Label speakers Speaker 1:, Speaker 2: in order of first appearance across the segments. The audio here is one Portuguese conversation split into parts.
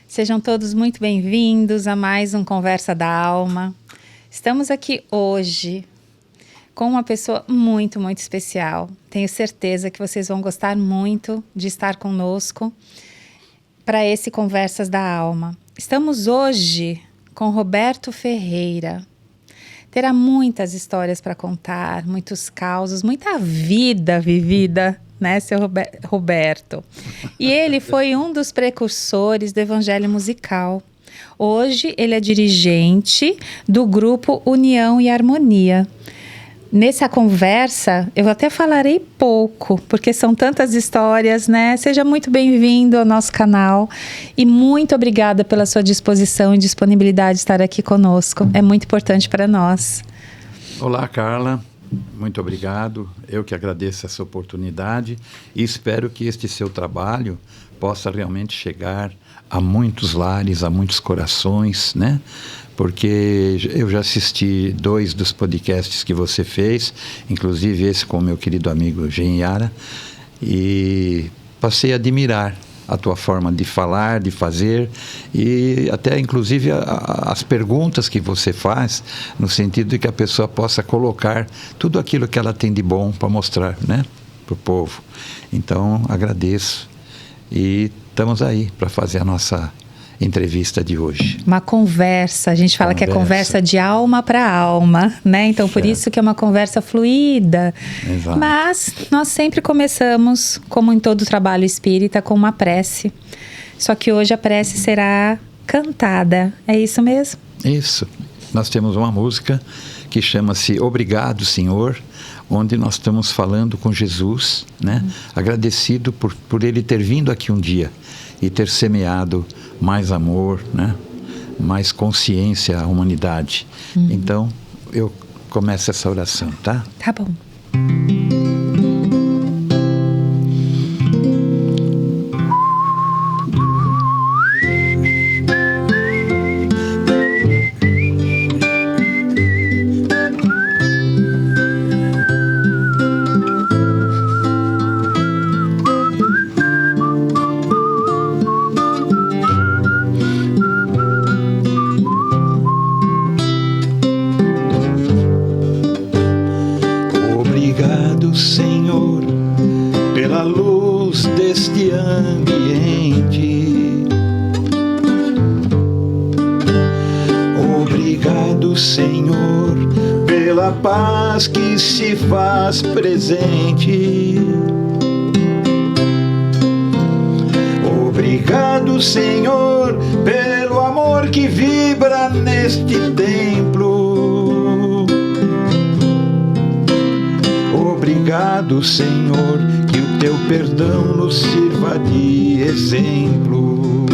Speaker 1: Sejam todos muito bem-vindos a mais um Conversa da Alma. Estamos aqui hoje com uma pessoa muito, muito especial. Tenho certeza que vocês vão gostar muito de estar conosco para esse Conversas da Alma. Estamos hoje com Roberto Ferreira. Terá muitas histórias para contar, muitos causos, muita vida vivida, né, seu Roberto? E ele foi um dos precursores do Evangelho Musical. Hoje ele é dirigente do grupo União e Harmonia. Nessa conversa, eu até falarei pouco, porque são tantas histórias, né? Seja muito bem-vindo ao nosso canal e muito obrigada pela sua disposição e disponibilidade de estar aqui conosco. É muito importante para nós.
Speaker 2: Olá, Carla. Muito obrigado. Eu que agradeço essa oportunidade e espero que este seu trabalho possa realmente chegar a muitos lares, a muitos corações, né? Porque eu já assisti 2 dos podcasts que você fez, inclusive esse com o meu querido amigo Geniara, e passei a admirar a tua forma de falar, de fazer, e até inclusive as perguntas que você faz, no sentido de que a pessoa possa colocar tudo aquilo que ela tem de bom para mostrar, né, para o povo. Então, agradeço e estamos aí para fazer a nossa entrevista de hoje.
Speaker 1: Uma conversa, a gente fala que é conversa de alma para alma, né? Então, por isso que é uma conversa fluida.
Speaker 2: Exato.
Speaker 1: Mas nós sempre começamos, como em todo trabalho espírita, com uma prece. Só que hoje a prece será cantada. É isso mesmo?
Speaker 2: Isso. Nós temos uma música que chama-se Obrigado, Senhor, onde nós estamos falando com Jesus, né? Agradecido por ele ter vindo aqui um dia e ter semeado mais amor, né? Mais consciência à humanidade. Então, eu começo essa oração, tá?
Speaker 1: Tá bom.
Speaker 2: Senhor, pela luz deste ambiente. Obrigado, Senhor, pela paz que se faz presente. Obrigado, Senhor, pelo amor que vibra neste templo. Obrigado, Senhor, que o teu perdão nos sirva de exemplo.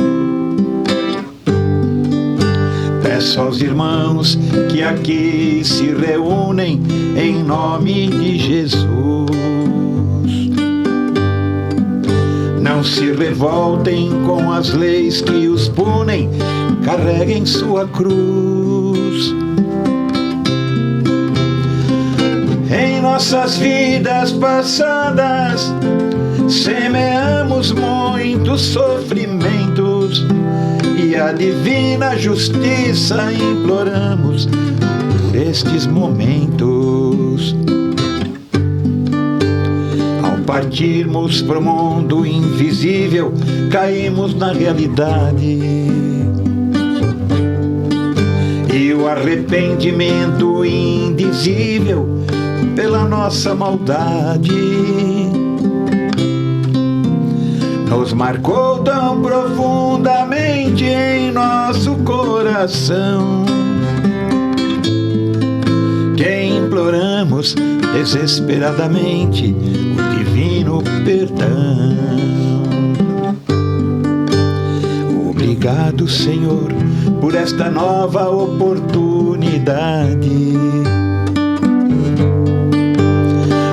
Speaker 2: Peço aos irmãos que aqui se reúnem em nome de Jesus. Não se revoltem com as leis que os punem, carreguem sua cruz. Em nossas vidas passadas, semeamos muitos sofrimentos e a divina justiça imploramos por estes momentos. Ao partirmos para o mundo invisível, caímos na realidade. E o arrependimento indizível pela nossa maldade nos marcou tão profundamente em nosso coração que imploramos desesperadamente o divino perdão. Obrigado, Senhor, por esta nova oportunidade.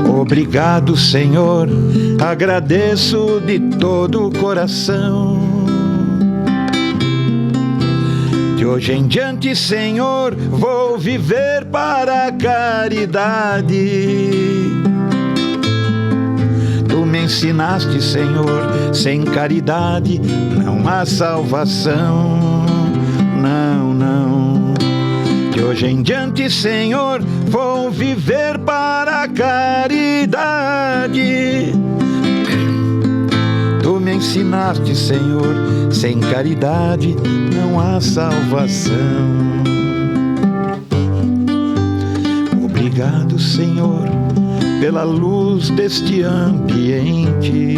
Speaker 2: Obrigado, Senhor, agradeço de todo o coração. De hoje em diante, Senhor, vou viver para a caridade. Tu me ensinaste, Senhor, sem caridade não há salvação. Não, não. De hoje em diante, Senhor, vou viver para a caridade. Tu me ensinaste, Senhor, sem caridade não há salvação. Obrigado, Senhor, pela luz deste ambiente.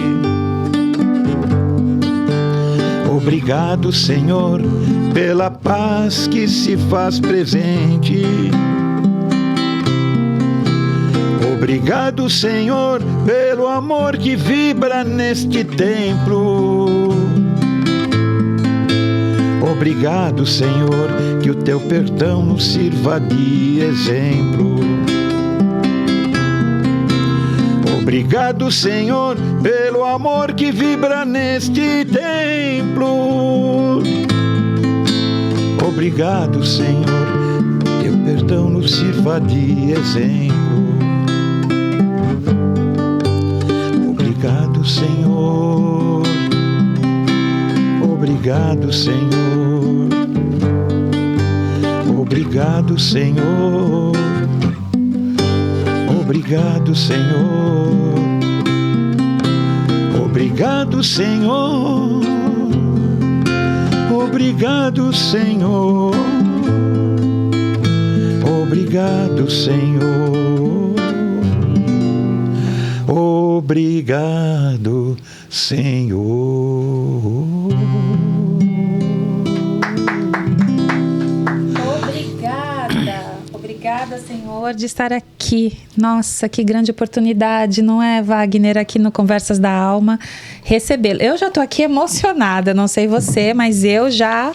Speaker 2: Obrigado, Senhor, pela paz que se faz presente. Obrigado, Senhor, pelo amor que vibra neste templo. Obrigado, Senhor, que o teu perdão nos sirva de exemplo. Obrigado, Senhor, pelo amor que vibra neste templo. Obrigado, Senhor, teu perdão nos sirva de exemplo. Obrigado, Senhor. Obrigado, Senhor. Obrigado, Senhor. Obrigado, Senhor. Obrigado, Senhor. Obrigado, Senhor. Obrigado, Senhor. Obrigado, Senhor.
Speaker 1: Obrigada, Senhor, de estar aqui. Nossa, que grande oportunidade, não é, Wagner, aqui no Conversas da Alma, recebê-lo. Eu já estou aqui emocionada, não sei você, mas eu já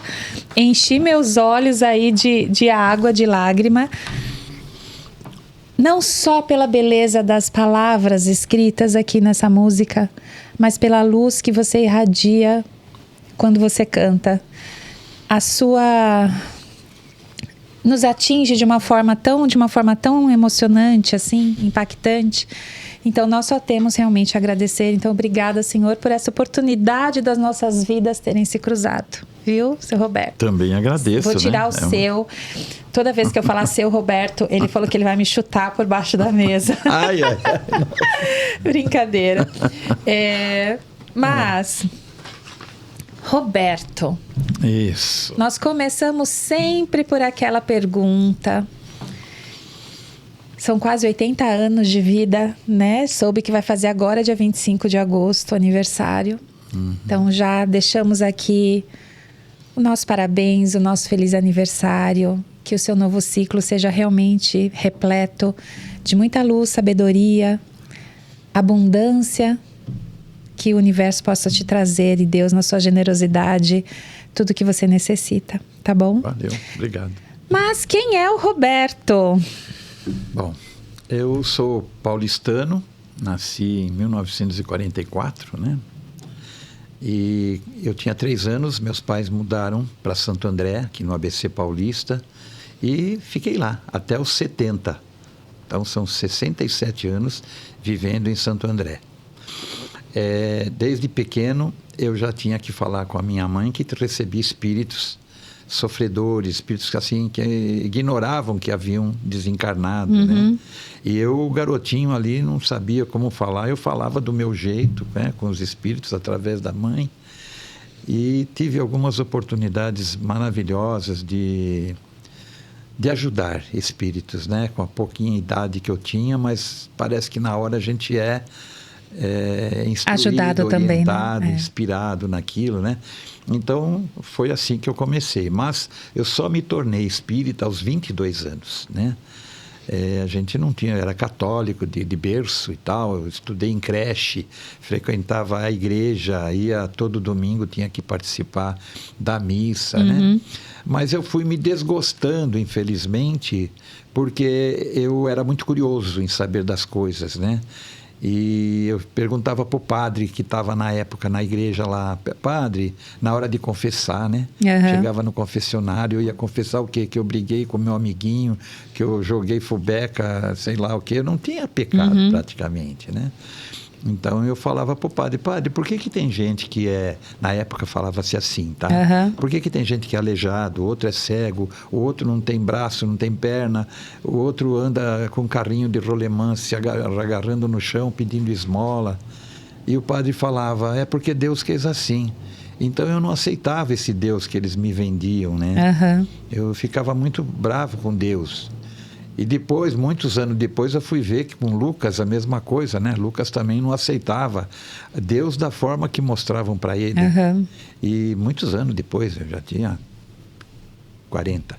Speaker 1: enchi meus olhos aí de água, de lágrima. Não só pela beleza das palavras escritas aqui nessa música, mas pela luz que você irradia quando você canta. A sua... nos atinge de uma forma tão emocionante, assim, impactante. Então, nós só temos realmente a agradecer. Então, obrigada, Senhor, por essa oportunidade das nossas vidas terem se cruzado. Viu, seu Roberto?
Speaker 2: Também agradeço.
Speaker 1: Vou tirar, né? O seu. Toda vez que eu falar seu Roberto, ele falou que ele vai me chutar por baixo da mesa.
Speaker 2: Ai, ai, ai.
Speaker 1: Brincadeira. Mas... Roberto,
Speaker 2: isso.
Speaker 1: Nós começamos sempre por aquela pergunta. São quase 80 anos de vida, né? Soube que vai fazer agora, dia 25 de agosto, aniversário. Uhum. Então, já deixamos aqui o nosso parabéns, o nosso feliz aniversário. Que o seu novo ciclo seja realmente repleto de muita luz, sabedoria, abundância, que o universo possa te trazer, e Deus, na sua generosidade, tudo que você necessita, tá bom?
Speaker 2: Valeu, obrigado.
Speaker 1: Mas quem é o Roberto?
Speaker 2: Bom, eu sou paulistano, nasci em 1944, né? E eu tinha 3 anos, meus pais mudaram para Santo André, aqui no ABC Paulista, e fiquei lá até os 70. Então, são 67 anos vivendo em Santo André. Desde pequeno eu já tinha que falar com a minha mãe que recebia espíritos sofredores, espíritos assim, que ignoravam que haviam desencarnado, né? E eu, garotinho ali, não sabia como falar. Eu falava do meu jeito, né, com os espíritos através da mãe, e tive algumas oportunidades maravilhosas de ajudar espíritos, né, com a pouquinha idade que eu tinha, mas parece que na hora a gente instruído,
Speaker 1: ajudado também,
Speaker 2: orientado,
Speaker 1: né?
Speaker 2: inspirado naquilo, né? Então, foi assim que eu comecei. Mas eu só me tornei espírita aos 22 anos, né? A gente não tinha, era católico de berço e tal. Eu estudei em creche, frequentava a igreja, ia todo domingo, tinha que participar da missa, né? Mas eu fui me desgostando, infelizmente, porque eu era muito curioso em saber das coisas, né? E eu perguntava para o padre que estava na época na igreja lá, padre, na hora de confessar, né? Chegava no confessionário, eu ia confessar o quê? Que eu briguei com meu amiguinho, que eu joguei fubeca, sei lá o quê. Eu não tinha pecado praticamente, né? Então eu falava para o padre, por que tem gente que na época falava-se assim, tá? Por que tem gente que é aleijado, o outro é cego, o outro não tem braço, não tem perna, o outro anda com um carrinho de rolemã se agarrando no chão, pedindo esmola. E o padre falava, é porque Deus quis assim. Então eu não aceitava esse Deus que eles me vendiam, né? Eu ficava muito bravo com Deus. E depois, muitos anos depois, eu fui ver que com Lucas a mesma coisa, né? Lucas também não aceitava Deus da forma que mostravam para ele. E muitos anos depois, eu já tinha 40.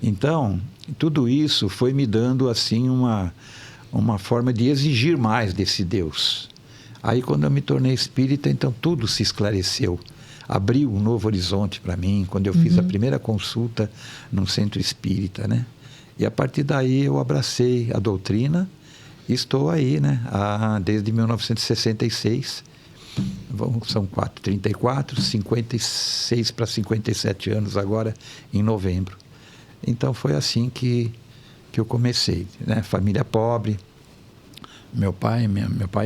Speaker 2: Então, tudo isso foi me dando, assim, uma forma de exigir mais desse Deus. Aí, quando eu me tornei espírita, então tudo se esclareceu. Abriu um novo horizonte para mim, quando eu fiz a primeira consulta num centro espírita, né? E a partir daí eu abracei a doutrina e estou aí, né? Desde 1966. São 34, 56 para 57 anos agora, em novembro. Então foi assim que eu comecei, né? Família pobre. Meu pai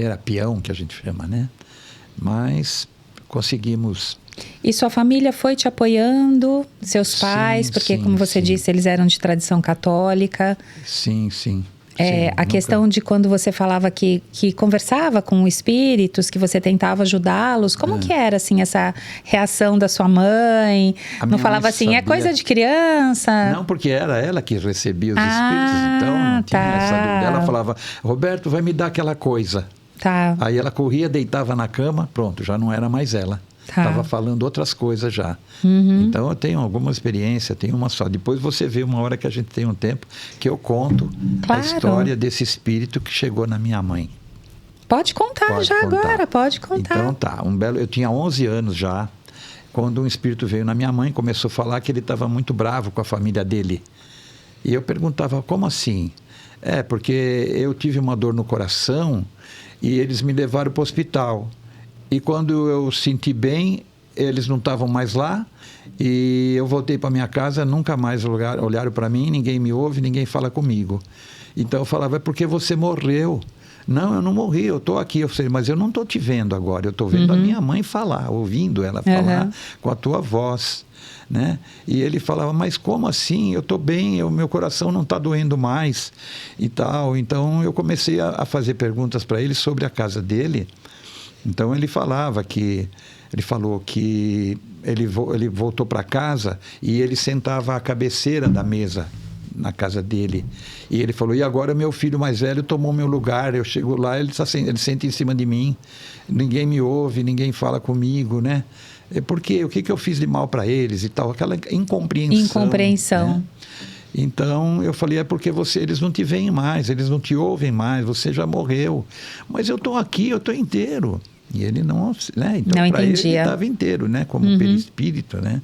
Speaker 2: era peão, que a gente chama, né? Mas conseguimos...
Speaker 1: E sua família foi te apoiando? Seus pais? Porque, como você disse, eles eram de tradição católica.
Speaker 2: Sim.
Speaker 1: Questão de quando você falava que conversava com espíritos, que você tentava ajudá-los, como que era, assim, essa reação da sua mãe? Não falava assim, sabia. É coisa de criança?
Speaker 2: Não, porque era ela que recebia os espíritos, então não tinha essa dúvida. Ela falava, Roberto, vai me dar aquela coisa.
Speaker 1: Tá.
Speaker 2: Aí ela corria, deitava na cama, pronto, já não era mais ela. Estava falando outras coisas já. Então eu tenho alguma experiência, tenho uma só. Depois você vê uma hora que a gente tem um tempo que eu conto a história desse espírito que chegou na minha mãe.
Speaker 1: Pode contar agora, pode contar.
Speaker 2: Então tá, eu tinha 11 anos já, quando um espírito veio na minha mãe, começou a falar que ele estava muito bravo com a família dele. E eu perguntava, como assim? Porque eu tive uma dor no coração e eles me levaram para o hospital. E quando eu senti bem, eles não estavam mais lá. E eu voltei para minha casa, nunca mais olharam para mim, ninguém me ouve, ninguém fala comigo. Então eu falava, é porque você morreu. Não, eu não morri, eu estou aqui. Eu falei, mas eu não estou te vendo agora, eu estou vendo a minha mãe falar, ouvindo ela falar com a tua voz. Né? E ele falava, mas como assim? Eu estou bem, meu coração não está doendo mais e tal. Então eu comecei a fazer perguntas para ele sobre a casa dele. Então ele falou que ele voltou para casa e ele sentava à cabeceira da mesa na casa dele. E ele falou, e agora meu filho mais velho tomou meu lugar, eu chego lá, ele senta em cima de mim, ninguém me ouve, ninguém fala comigo, né? Porque o que eu fiz de mal para eles e tal, aquela incompreensão. Né? Então eu falei, é porque eles não te veem mais, eles não te ouvem mais, você já morreu. Mas eu estou aqui, eu estou inteiro. E ele não, né? Então para ele estava inteiro, né? Como perispírito, né?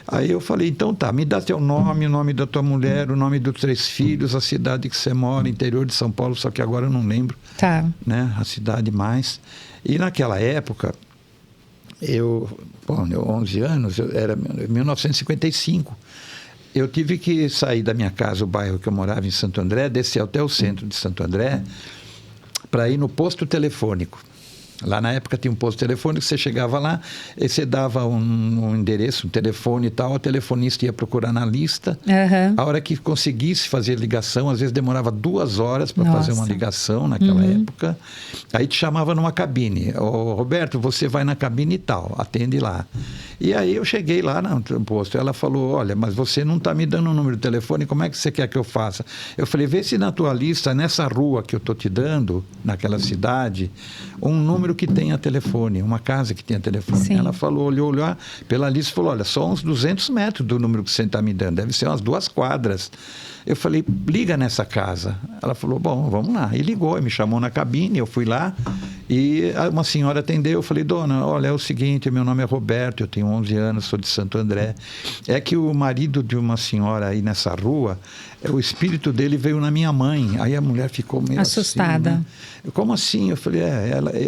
Speaker 2: Aí eu falei, então tá, me dá teu nome, o nome da tua mulher, o nome dos 3 filhos, a cidade que você mora, interior de São Paulo, só que agora eu não lembro, né? A cidade mais. E naquela época, eu 11 anos, era 1955. Eu tive que sair da minha casa, o bairro que eu morava em Santo André, descer até o centro de Santo André, para ir no posto telefônico. Lá na época tinha um posto telefônico, você chegava lá, e você dava um endereço, um telefone e tal, a telefonista ia procurar na lista. A hora que conseguisse fazer ligação, às vezes demorava 2 horas para fazer uma ligação naquela época. Aí te chamava numa cabine. Roberto, você vai na cabine e tal, atende lá. E aí eu cheguei lá no posto, ela falou, olha, mas você não está me dando o número de telefone, como é que você quer que eu faça? Eu falei, vê se na tua lista, nessa rua que eu estou te dando, naquela cidade, um número que tenha telefone, uma casa que tenha telefone. Sim. Ela falou, olhou lá pela lista e falou, olha, só uns 200 metros do número que você está me dando, deve ser umas 2 quadras. Eu falei, liga nessa casa. Ela falou, bom, vamos lá. E ligou, e me chamou na cabine, eu fui lá, e uma senhora atendeu. Eu falei, dona, olha, é o seguinte, meu nome é Roberto, eu tenho 11 anos, sou de Santo André. É que o marido de uma senhora aí nessa rua, o espírito dele veio na minha mãe. Aí a mulher ficou meio
Speaker 1: assustada.
Speaker 2: Assim, né? Como assim? Eu falei,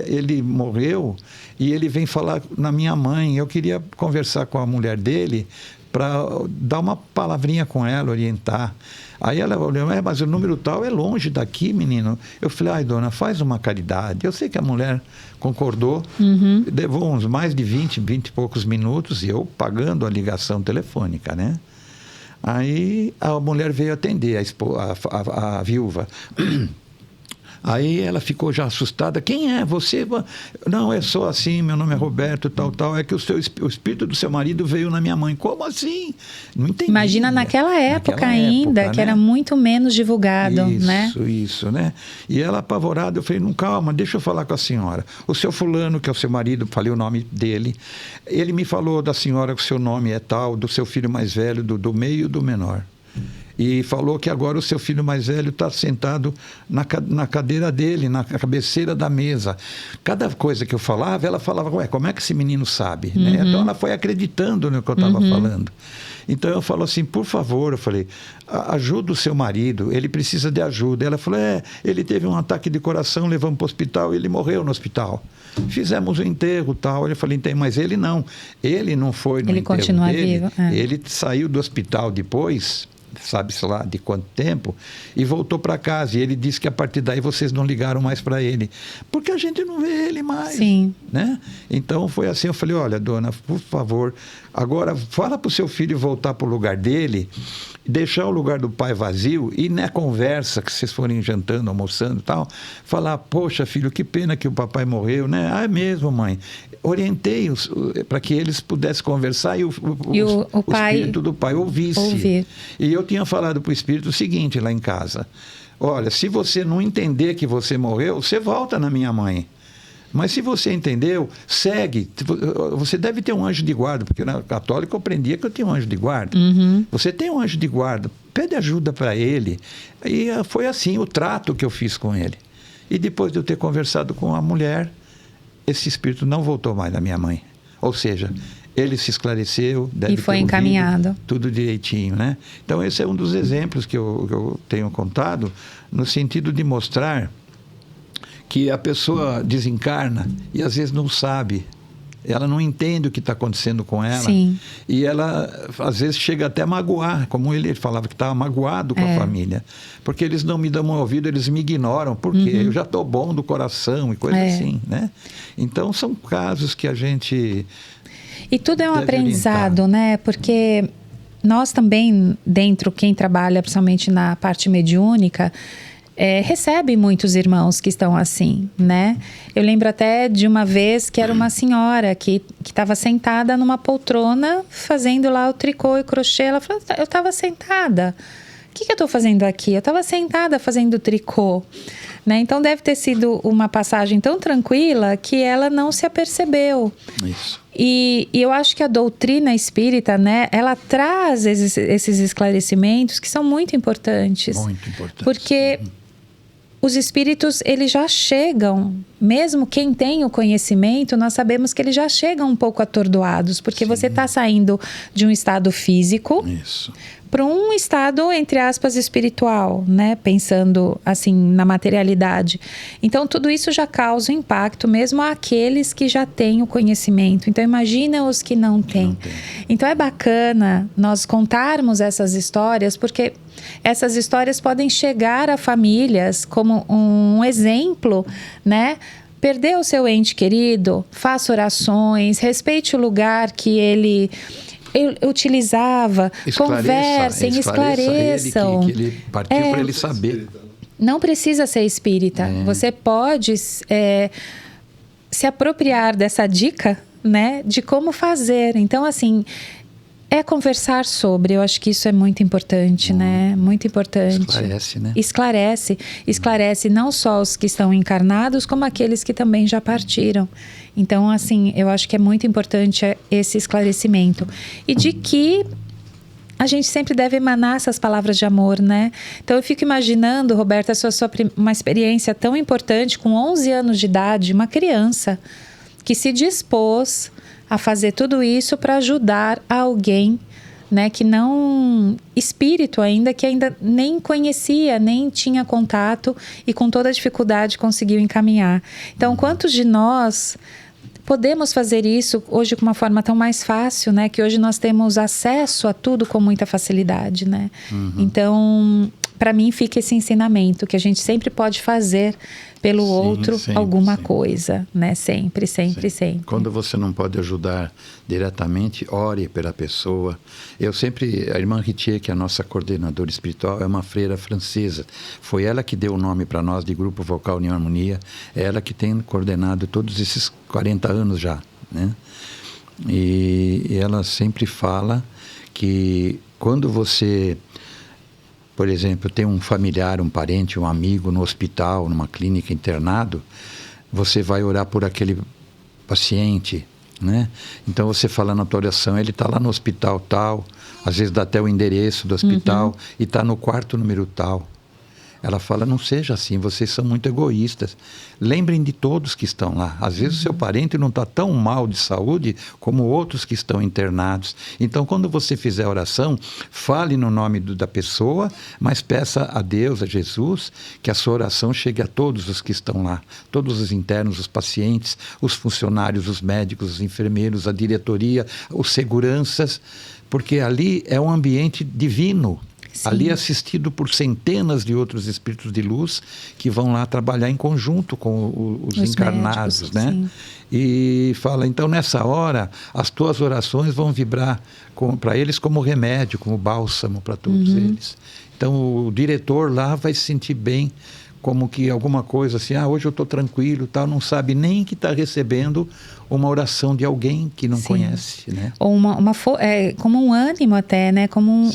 Speaker 2: ele morreu e ele vem falar na minha mãe. Eu queria conversar com a mulher dele para dar uma palavrinha com ela, orientar. Aí ela olhou, mas o número tal é longe daqui, menino. Eu falei, ai, dona, faz uma caridade. Eu sei que a mulher concordou, levou uns mais de 20 e poucos minutos, e eu pagando a ligação telefônica, né? Aí a mulher veio atender, a viúva. Aí ela ficou já assustada. Quem é você? Não, é só assim, meu nome é Roberto, tal. É que o espírito do seu marido veio na minha mãe. Como assim? Não entendi.
Speaker 1: Imagina naquela época ainda, que, né, era muito menos divulgado, né?
Speaker 2: Isso, né? E ela apavorada, eu falei, não, calma, deixa eu falar com a senhora. O seu fulano, que é o seu marido, falei o nome dele, ele me falou da senhora que o seu nome é tal, do seu filho mais velho, do meio e do menor. E falou que agora o seu filho mais velho está sentado na cadeira dele, na cabeceira da mesa. Cada coisa que eu falava, ela falava, ué, como é que esse menino sabe? Né? Então ela foi acreditando no que eu estava falando. Então eu falo assim, por favor, eu falei, ajuda o seu marido, ele precisa de ajuda. Ela falou, ele teve um ataque de coração, levamos para o hospital e ele morreu no hospital. Fizemos o enterro, tal. Eu falei, mas ele não foi no enterro dele. Ele continua vivo. Ele saiu do hospital depois, sabe-se lá de quanto tempo, e voltou para casa. E ele disse que a partir daí vocês não ligaram mais para ele, porque a gente não vê ele mais.
Speaker 1: Sim.
Speaker 2: Né? Então foi assim, eu falei, olha, dona, por favor, agora fala para o seu filho voltar para o lugar dele, deixar o lugar do pai vazio, e na conversa que vocês forem jantando, almoçando e tal, falar, poxa, filho, que pena que o papai morreu, né? Ah, é mesmo, mãe. Orientei para que eles pudessem conversar e o espírito do pai ouvisse. E eu tinha falado para o espírito o seguinte lá em casa, olha, se você não entender que você morreu, você volta na minha mãe. Mas se você entendeu, segue. Você deve ter um anjo de guarda, porque na católica eu aprendia que eu tinha um anjo de guarda. Você tem um anjo de guarda, pede ajuda para ele. E foi assim o trato que eu fiz com ele. E depois de eu ter conversado com a mulher, esse espírito não voltou mais na minha mãe. Ou seja, ele se esclareceu,
Speaker 1: e foi encaminhado.
Speaker 2: Tudo direitinho, né? Então esse é um dos exemplos que eu tenho contado, no sentido de mostrar que a pessoa desencarna e às vezes não sabe, ela não entende o que está acontecendo com ela.
Speaker 1: Sim.
Speaker 2: E ela às vezes chega até a magoar, como ele falava que estava magoado com a família, porque eles não me dão ouvido, eles me ignoram, porque eu já estou bom do coração e coisa assim, né? Então são casos que a gente...
Speaker 1: E tudo é um aprendizado, orientar, né? Porque nós também, dentro, quem trabalha principalmente na parte mediúnica, recebe muitos irmãos que estão assim, né? Eu lembro até de uma vez que era uma senhora que estava sentada numa poltrona fazendo lá o tricô e crochê. Ela falou, eu estava sentada. O que eu estou fazendo aqui? Eu estava sentada fazendo tricô. Né? Então deve ter sido uma passagem tão tranquila que ela não se apercebeu.
Speaker 2: Isso.
Speaker 1: E eu acho que a doutrina espírita, né, ela traz esses esclarecimentos que são muito importantes.
Speaker 2: Muito importantes.
Speaker 1: Porque os espíritos, eles já chegam, mesmo quem tem o conhecimento, nós sabemos que eles já chegam um pouco atordoados, porque você está saindo de um estado físico para um estado, entre aspas, espiritual, né? Pensando assim na materialidade. Então tudo isso já causa impacto mesmo àqueles que já têm o conhecimento. Então imagina os que não têm. Então é bacana nós contarmos essas histórias, porque essas histórias podem chegar a famílias como um exemplo, né? Perdeu o seu ente querido, faça orações, respeite o lugar que ele utilizava, conversem, esclareçam.
Speaker 2: Que ele partiu para ele saber.
Speaker 1: Não precisa ser espírita. Você pode se apropriar dessa dica, né, de como fazer. Então, assim, conversar sobre. Eu acho que isso é muito importante, né? Muito importante.
Speaker 2: Esclarece, né?
Speaker 1: Esclarece não só os que estão encarnados, como aqueles que também já partiram. Então, assim, eu acho que é muito importante esse esclarecimento. E de que a gente sempre deve emanar essas palavras de amor, né? Então, eu fico imaginando, Roberta, uma experiência tão importante, com 11 anos de idade, uma criança que se dispôs a fazer tudo isso para ajudar alguém, né, que não... espírito ainda, que ainda nem conhecia, nem tinha contato e com toda a dificuldade conseguiu encaminhar. Então, quantos de nós podemos fazer isso hoje com uma forma tão mais fácil, né? Que hoje nós temos acesso a tudo com muita facilidade, né? Então, para mim fica esse ensinamento que a gente sempre pode fazer pelo outro alguma coisa, né? Sempre.
Speaker 2: Quando você não pode ajudar diretamente, ore pela pessoa. A irmã Ritier, que é a nossa coordenadora espiritual, é uma freira francesa. Foi ela que deu o nome para nós de Grupo Vocal União Harmonia. É ela que tem coordenado todos esses 40 anos já, né? E ela sempre fala que quando você, por exemplo, tem um familiar, um parente, um amigo no hospital, numa clínica internado, você vai orar por aquele paciente, né? Então você fala na tua oração, ele está lá no hospital tal, às vezes dá até o endereço do hospital e está no quarto número tal. Ela fala, não seja assim, vocês são muito egoístas. Lembrem de todos que estão lá. Às vezes o seu parente não está tão mal de saúde como outros que estão internados. Então, quando você fizer a oração, fale no nome da pessoa, mas peça a Deus, a Jesus, que a sua oração chegue a todos os que estão lá. Todos os internos, os pacientes, os funcionários, os médicos, os enfermeiros, a diretoria, os seguranças, porque ali é um ambiente divino. Sim. Ali assistido por centenas de outros espíritos de luz que vão lá trabalhar em conjunto com os encarnados, médicos, né? Sim. E fala, então nessa hora as tuas orações vão vibrar para eles como remédio, como bálsamo para todos eles. Então o diretor lá vai se sentir bem, como que alguma coisa assim, hoje eu estou tranquilo, tal, não sabe nem que está recebendo uma oração de alguém que não conhece, né?
Speaker 1: Ou como um ânimo até, né? Como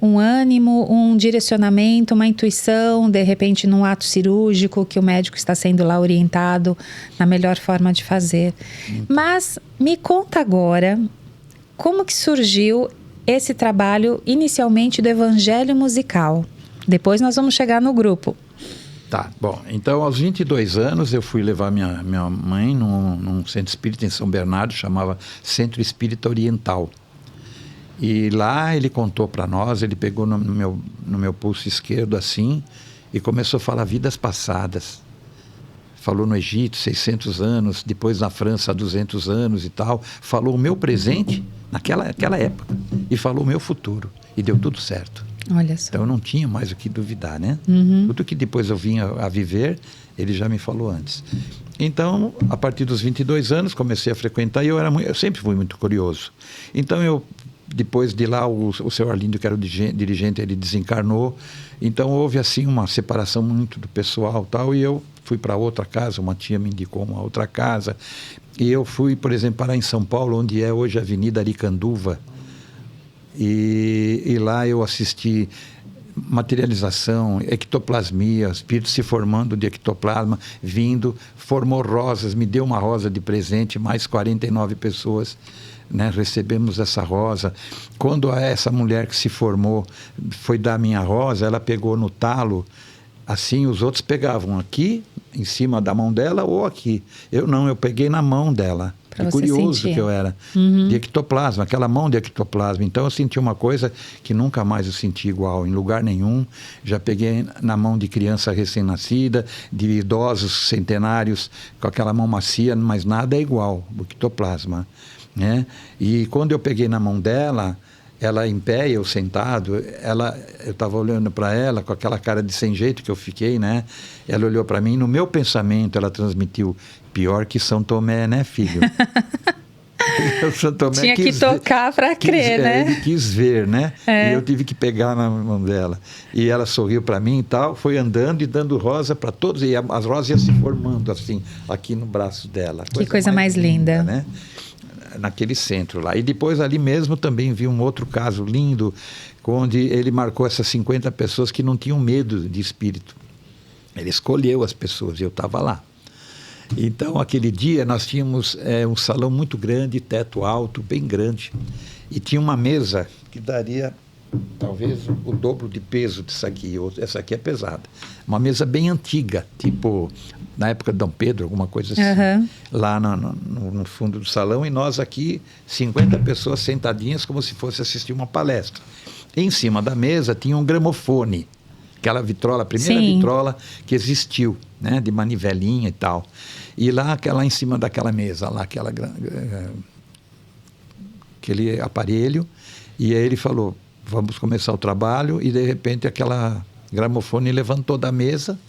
Speaker 1: um ânimo, um direcionamento, uma intuição, de repente num ato cirúrgico que o médico está sendo lá orientado na melhor forma de fazer. Mas me conta agora, como que surgiu esse trabalho inicialmente do Evangelho Musical? Depois nós vamos chegar no grupo.
Speaker 2: Tá, bom, então aos 22 anos eu fui levar minha mãe num centro espírita em São Bernardo, chamava Centro Espírita Oriental. E lá ele contou para nós, ele pegou no meu pulso esquerdo assim e começou a falar vidas passadas. Falou no Egito, 600 anos, depois na França, 200 anos e tal. Falou o meu presente naquela época e falou o meu futuro. E deu tudo certo.
Speaker 1: Olha só.
Speaker 2: Então eu não tinha mais o que duvidar, né? Tudo que depois eu vinha a viver, ele já me falou antes. Então, a partir dos 22 anos, comecei a frequentar e eu sempre fui muito curioso. Então, depois de lá, o seu Arlindo, que era o dirigente, ele desencarnou. Então, houve assim uma separação muito do pessoal tal, e eu fui para outra casa, uma tia me indicou uma outra casa. E eu fui, por exemplo, parar em São Paulo, onde é hoje a Avenida Aricanduva. E lá eu assisti materialização, ectoplasmia, espírito se formando de ectoplasma, formou rosas, me deu uma rosa de presente, mais 49 pessoas, né, recebemos essa rosa. Quando essa mulher que se formou foi dar minha rosa, ela pegou no talo, assim, os outros pegavam aqui, em cima da mão dela ou aqui. Eu não, eu peguei na mão dela. E curioso que eu era, de ectoplasma, aquela mão de ectoplasma. Então eu senti uma coisa que nunca mais eu senti igual, em lugar nenhum. Já peguei na mão de criança recém-nascida, de idosos centenários, com aquela mão macia, mas nada é igual, o ectoplasma, né? E quando eu peguei na mão dela, ela em pé, eu sentado, eu estava olhando para ela com aquela cara de sem jeito que eu fiquei, né? Ela olhou para mim, no meu pensamento ela transmitiu, pior que São Tomé, né, filho? São Tomé
Speaker 1: tinha que tocar para crer, né?
Speaker 2: Ele quis ver, né? E eu tive que pegar na mão dela. E ela sorriu para mim e tal, foi andando e dando rosa para todos, e as rosas iam se formando assim, aqui no braço dela.
Speaker 1: Que coisa mais linda,
Speaker 2: né? Naquele centro lá. E depois ali mesmo também vi um outro caso lindo, onde ele marcou essas 50 pessoas que não tinham medo de espírito. Ele escolheu as pessoas e eu estava lá. Então, aquele dia nós tínhamos um salão muito grande, teto alto, bem grande. E tinha uma mesa que daria talvez o dobro de peso disso aqui. Essa aqui é pesada. Uma mesa bem antiga, tipo na época de Dom Pedro, alguma coisa assim. Lá no fundo do salão. E nós aqui, 50 pessoas sentadinhas como se fosse assistir uma palestra. Em cima da mesa tinha um gramofone. Aquela vitrola, a primeira vitrola que existiu, né, de manivelinha e tal. e lá em cima daquela mesa, lá aquele aparelho, e aí ele falou, vamos começar o trabalho, e de repente aquela gramofone levantou da mesa,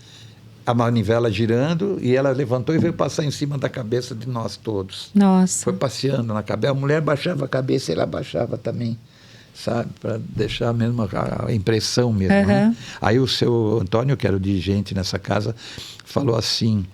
Speaker 2: a manivela girando, e ela levantou e veio passar em cima da cabeça de nós todos.
Speaker 1: Nossa.
Speaker 2: Foi passeando na cabeça, a mulher baixava a cabeça e ela baixava também, sabe, para deixar mesmo a impressão mesmo. Né? Aí o seu Antônio, que era o dirigente nessa casa, falou assim,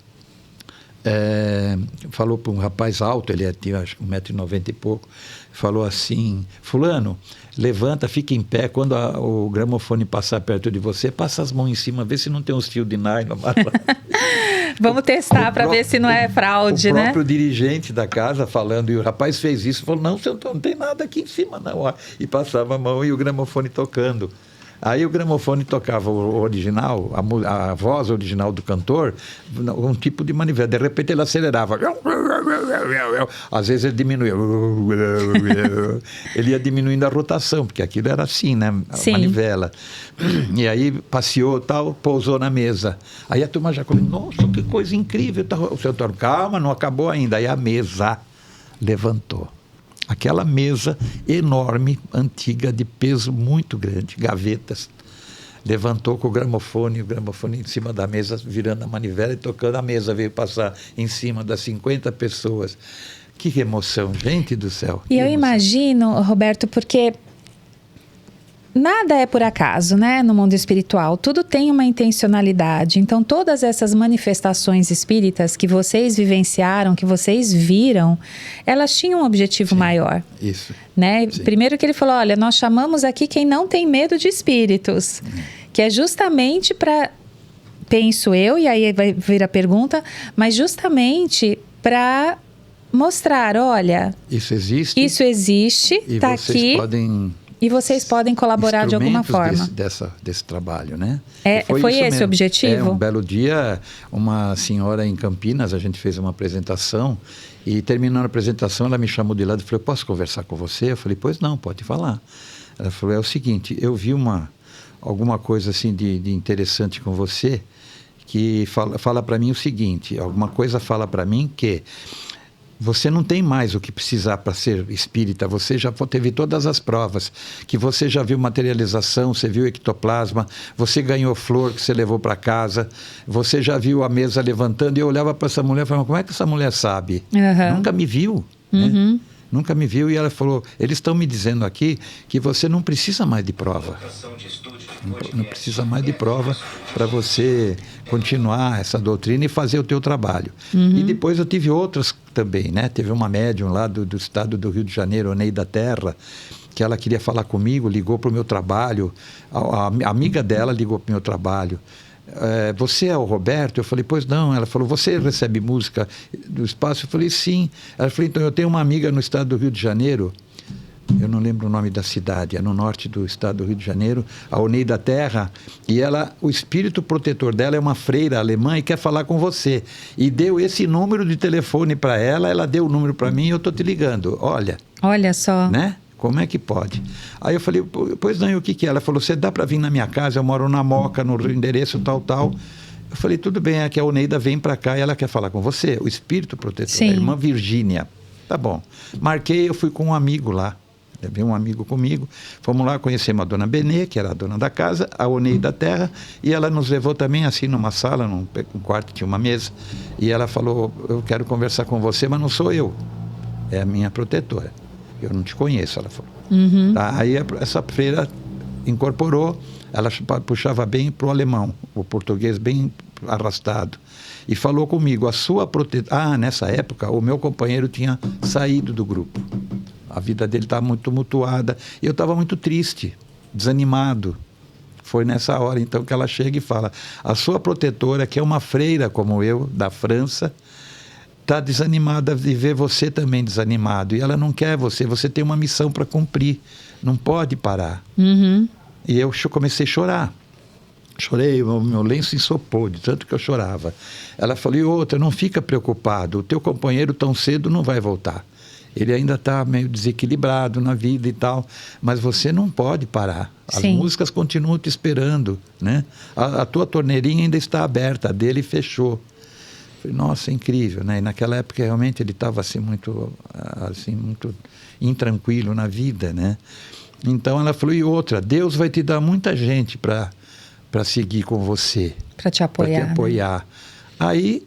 Speaker 2: falou para um rapaz alto, ele tinha acho que 1,90 m e pouco, falou assim, fulano, levanta, fica em pé, quando o gramofone passar perto de você, passa as mãos em cima, vê se não tem uns fios de nylon.
Speaker 1: Vamos testar para ver se não é fraude, né?
Speaker 2: O próprio dirigente da casa falando, e o rapaz fez isso, falou, não, seu Antônio, não tem nada aqui em cima não, e passava a mão e o gramofone tocando. Aí o gramofone tocava o original, a voz original do cantor, um tipo de manivela. De repente ele acelerava. Às vezes ele diminuía. Ele ia diminuindo a rotação, porque aquilo era assim, né? A
Speaker 1: Sim.
Speaker 2: manivela. E aí passeou, tal, pousou na mesa. Aí a turma já falou, nossa, que coisa incrível. O seu Antônio, calma, não acabou ainda. Aí a mesa levantou. Aquela mesa enorme, antiga, de peso muito grande, gavetas, levantou com o gramofone em cima da mesa, virando a manivela e tocando. A mesa veio passar em cima das 50 pessoas. Que emoção, gente do céu.
Speaker 1: E eu imagino, Roberto, porque nada é por acaso, né, no mundo espiritual. Tudo tem uma intencionalidade. Então, todas essas manifestações espíritas que vocês vivenciaram, que vocês viram, elas tinham um objetivo maior.
Speaker 2: Isso.
Speaker 1: Né? Primeiro que ele falou, olha, nós chamamos aqui quem não tem medo de espíritos. Que é justamente para, penso eu, e aí vai vir a pergunta, mas justamente para mostrar, olha... Isso existe, está aqui... E vocês podem colaborar de alguma forma.
Speaker 2: Desse trabalho, né?
Speaker 1: Foi esse o objetivo?
Speaker 2: Um belo dia, uma senhora em Campinas, a gente fez uma apresentação, e terminando a apresentação, ela me chamou de lado e falou, posso conversar com você? Eu falei, pois não, pode falar. Ela falou, é o seguinte, eu vi alguma coisa assim de interessante com você, que fala para mim o seguinte, alguma coisa fala para mim que... Você não tem mais o que precisar para ser espírita, você já teve todas as provas, que você já viu materialização, você viu ectoplasma, você ganhou flor que você levou para casa, você já viu a mesa levantando, e eu olhava para essa mulher e falava, como é que essa mulher sabe? Nunca me viu, né? Nunca me viu, e ela falou, eles estão me dizendo aqui que você não precisa mais de prova. Não precisa mais de prova para você continuar essa doutrina e fazer o teu trabalho. E depois eu tive outras também, né? Teve uma médium lá do estado do Rio de Janeiro, Oneida Terra, que ela queria falar comigo, ligou para o meu trabalho, a amiga dela ligou para o meu trabalho. Você é o Roberto? Eu falei, pois não. Ela falou, você recebe música do espaço? Eu falei, sim. Ela falou, então eu tenho uma amiga no estado do Rio de Janeiro, eu não lembro o nome da cidade, é no norte do estado do Rio de Janeiro, a Oneida Terra, e o espírito protetor dela é uma freira alemã e quer falar com você. E deu esse número de telefone para ela deu o número para mim e eu estou te ligando. Olha
Speaker 1: só.
Speaker 2: Né? Como é que pode? Aí eu falei, pois não, e o que é? Ela falou, você dá para vir na minha casa, eu moro na Moca, no endereço tal. Eu falei, tudo bem, é que a Oneida vem para cá e ela quer falar com você, o espírito protetor, a irmã Virgínia. Tá bom. Marquei, eu fui com um amigo lá. Levei um amigo comigo, fomos lá, conhecemos a dona Benê, que era a dona da casa, a Oneida Terra, e ela nos levou também assim numa sala, num quarto, tinha uma mesa, e ela falou, eu quero conversar com você, mas não sou eu, é a minha protetora, eu não te conheço, ela falou. Tá? Aí essa freira incorporou, ela puxava bem para o alemão, o português bem arrastado, e falou comigo, a sua protetora... nessa época, o meu companheiro tinha saído do grupo. A vida dele estava muito tumultuada. E eu estava muito triste, desanimado. Foi nessa hora, então, que ela chega e fala, a sua protetora, que é uma freira como eu, da França, está desanimada de ver você também desanimado. E ela não quer você tem uma missão para cumprir. Não pode parar. E eu comecei a chorar. Chorei, o meu lenço ensopou, de tanto que eu chorava. Ela falou, e outra, não fica preocupado, o teu companheiro tão cedo não vai voltar. Ele ainda está meio desequilibrado na vida e tal, mas você não pode parar. As músicas continuam te esperando, né? A tua torneirinha ainda está aberta, a dele fechou. Falei, nossa, é incrível, né? E naquela época realmente ele estava assim muito intranquilo na vida, né? Então ela falou, e outra, Deus vai te dar muita gente para seguir com você.
Speaker 1: Para te apoiar.
Speaker 2: Para te apoiar. Né? Aí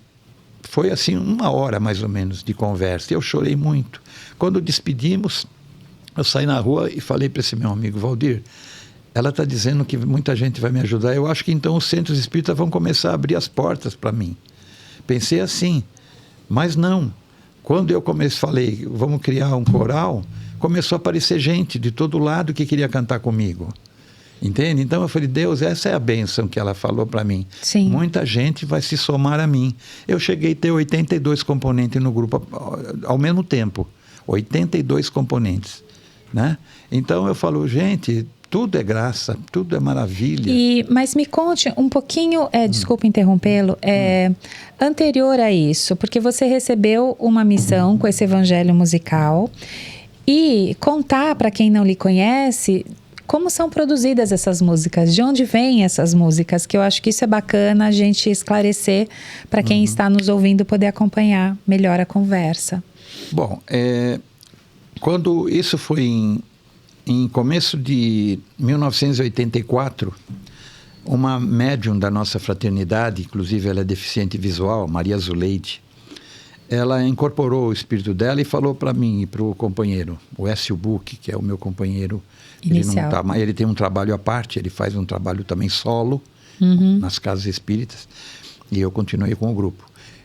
Speaker 2: foi assim 1 hora mais ou menos de conversa. Eu chorei muito. Quando despedimos, eu saí na rua e falei para esse meu amigo, Valdir, ela está dizendo que muita gente vai me ajudar. Eu acho que então os centros espíritas vão começar a abrir as portas para mim. Pensei assim, mas não. Quando eu falei, vamos criar um coral, começou a aparecer gente de todo lado que queria cantar comigo. Entende? Então eu falei, Deus, essa é a bênção que ela falou para mim.
Speaker 1: Sim.
Speaker 2: Muita gente vai se somar a mim. Eu cheguei a ter 82 componentes no grupo ao mesmo tempo. 82 componentes. Né? Então eu falo, gente, tudo é graça, tudo é maravilha.
Speaker 1: Mas me conte um pouquinho, desculpa interrompê-lo, anterior a isso, porque você recebeu uma missão com esse evangelho musical e contar para quem não lhe conhece como são produzidas essas músicas, de onde vêm essas músicas, que eu acho que isso é bacana a gente esclarecer para quem está nos ouvindo poder acompanhar melhor a conversa.
Speaker 2: Bom, quando isso foi em começo de 1984, uma médium da nossa fraternidade, inclusive ela é deficiente visual, Maria Zuleide, ela incorporou o espírito dela e falou para mim e para o companheiro, o Écio Buch, que é o meu companheiro inicial. Ele tem um trabalho à parte, ele faz um trabalho também solo, nas casas espíritas, e eu continuei com o grupo.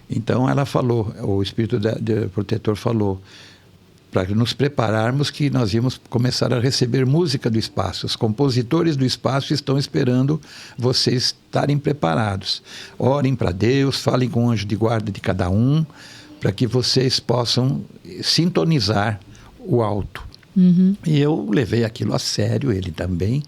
Speaker 2: Então ela falou, o espírito protetor falou, para nos prepararmos que nós íamos começar a receber música do espaço. Os compositores do espaço estão esperando vocês estarem preparados. Orem para Deus, falem com o anjo de guarda de cada um, para que vocês possam sintonizar o alto. E eu levei aquilo a sério, ele também.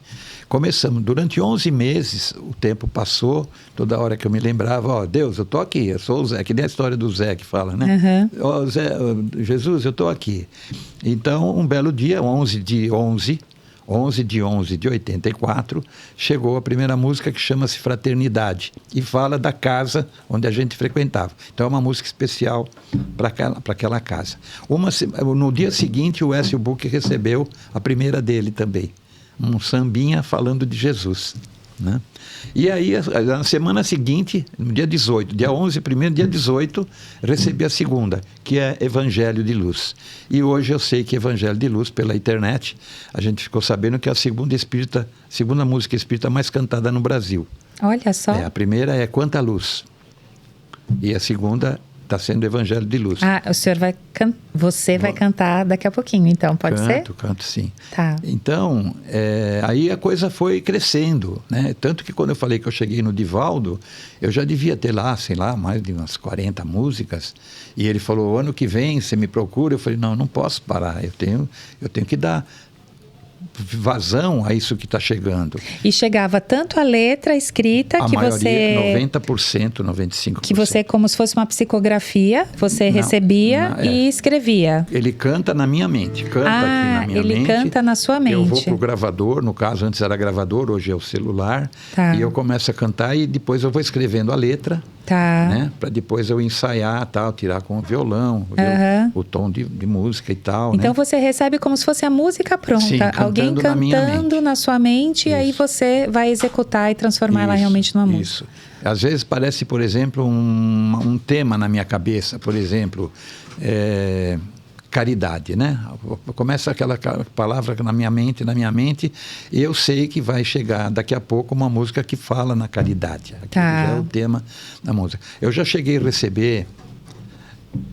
Speaker 2: Começamos, durante 11 meses, o tempo passou, toda hora que eu me lembrava, Deus, eu estou aqui, eu sou o Zé, que nem a história do Zé que fala, né? Zé, Jesus, eu estou aqui. Então, um belo dia, 11 de 11 de 84, chegou a primeira música que chama-se Fraternidade e fala da casa onde a gente frequentava. Então é uma música especial para aquela casa. No dia seguinte, o Écio Buch recebeu a primeira dele também, um sambinha falando de Jesus. Né? E aí, na semana seguinte, no dia 18, dia 11 primeiro, dia 18, recebi a segunda, que é Evangelho de Luz. E hoje eu sei que Evangelho de Luz, pela internet, a gente ficou sabendo que é a segunda música espírita mais cantada no Brasil.
Speaker 1: Olha só.
Speaker 2: A primeira é Quanta Luz. E a segunda está sendo Evangelho de Luz.
Speaker 1: O senhor vai cantar daqui a pouquinho, então, pode ser?
Speaker 2: Canto sim.
Speaker 1: Tá.
Speaker 2: Então, aí a coisa foi crescendo, né? Tanto que quando eu falei que eu cheguei no Divaldo, eu já devia ter lá, sei lá, mais de umas 40 músicas. E ele falou, ano que vem você me procura. Eu falei, não posso parar, eu tenho que dar vazão a isso que está chegando.
Speaker 1: E chegava tanto a letra escrita que
Speaker 2: maioria, 90%, 95%.
Speaker 1: Que você, como se fosse uma psicografia, você recebia e escrevia.
Speaker 2: Ele canta na minha mente, aqui na minha mente.
Speaker 1: Ele canta na sua mente.
Speaker 2: Eu vou pro gravador, no caso antes era gravador, hoje é o celular. Tá. E eu começo a cantar e depois eu vou escrevendo a letra.
Speaker 1: Tá.
Speaker 2: Né? Para depois eu ensaiar, tal, tirar com o violão, o tom de música e tal.
Speaker 1: Então
Speaker 2: né?
Speaker 1: você recebe como se fosse a música pronta.
Speaker 2: Sim,
Speaker 1: alguém cantando na sua mente, e aí você vai executar e transformar ela realmente numa música.
Speaker 2: Isso. Às vezes parece, por exemplo, um tema na minha cabeça, por exemplo, caridade, né? Começa aquela palavra na minha mente, e eu sei que vai chegar daqui a pouco uma música que fala na caridade. Aquele já é o tema da música. Eu já cheguei a receber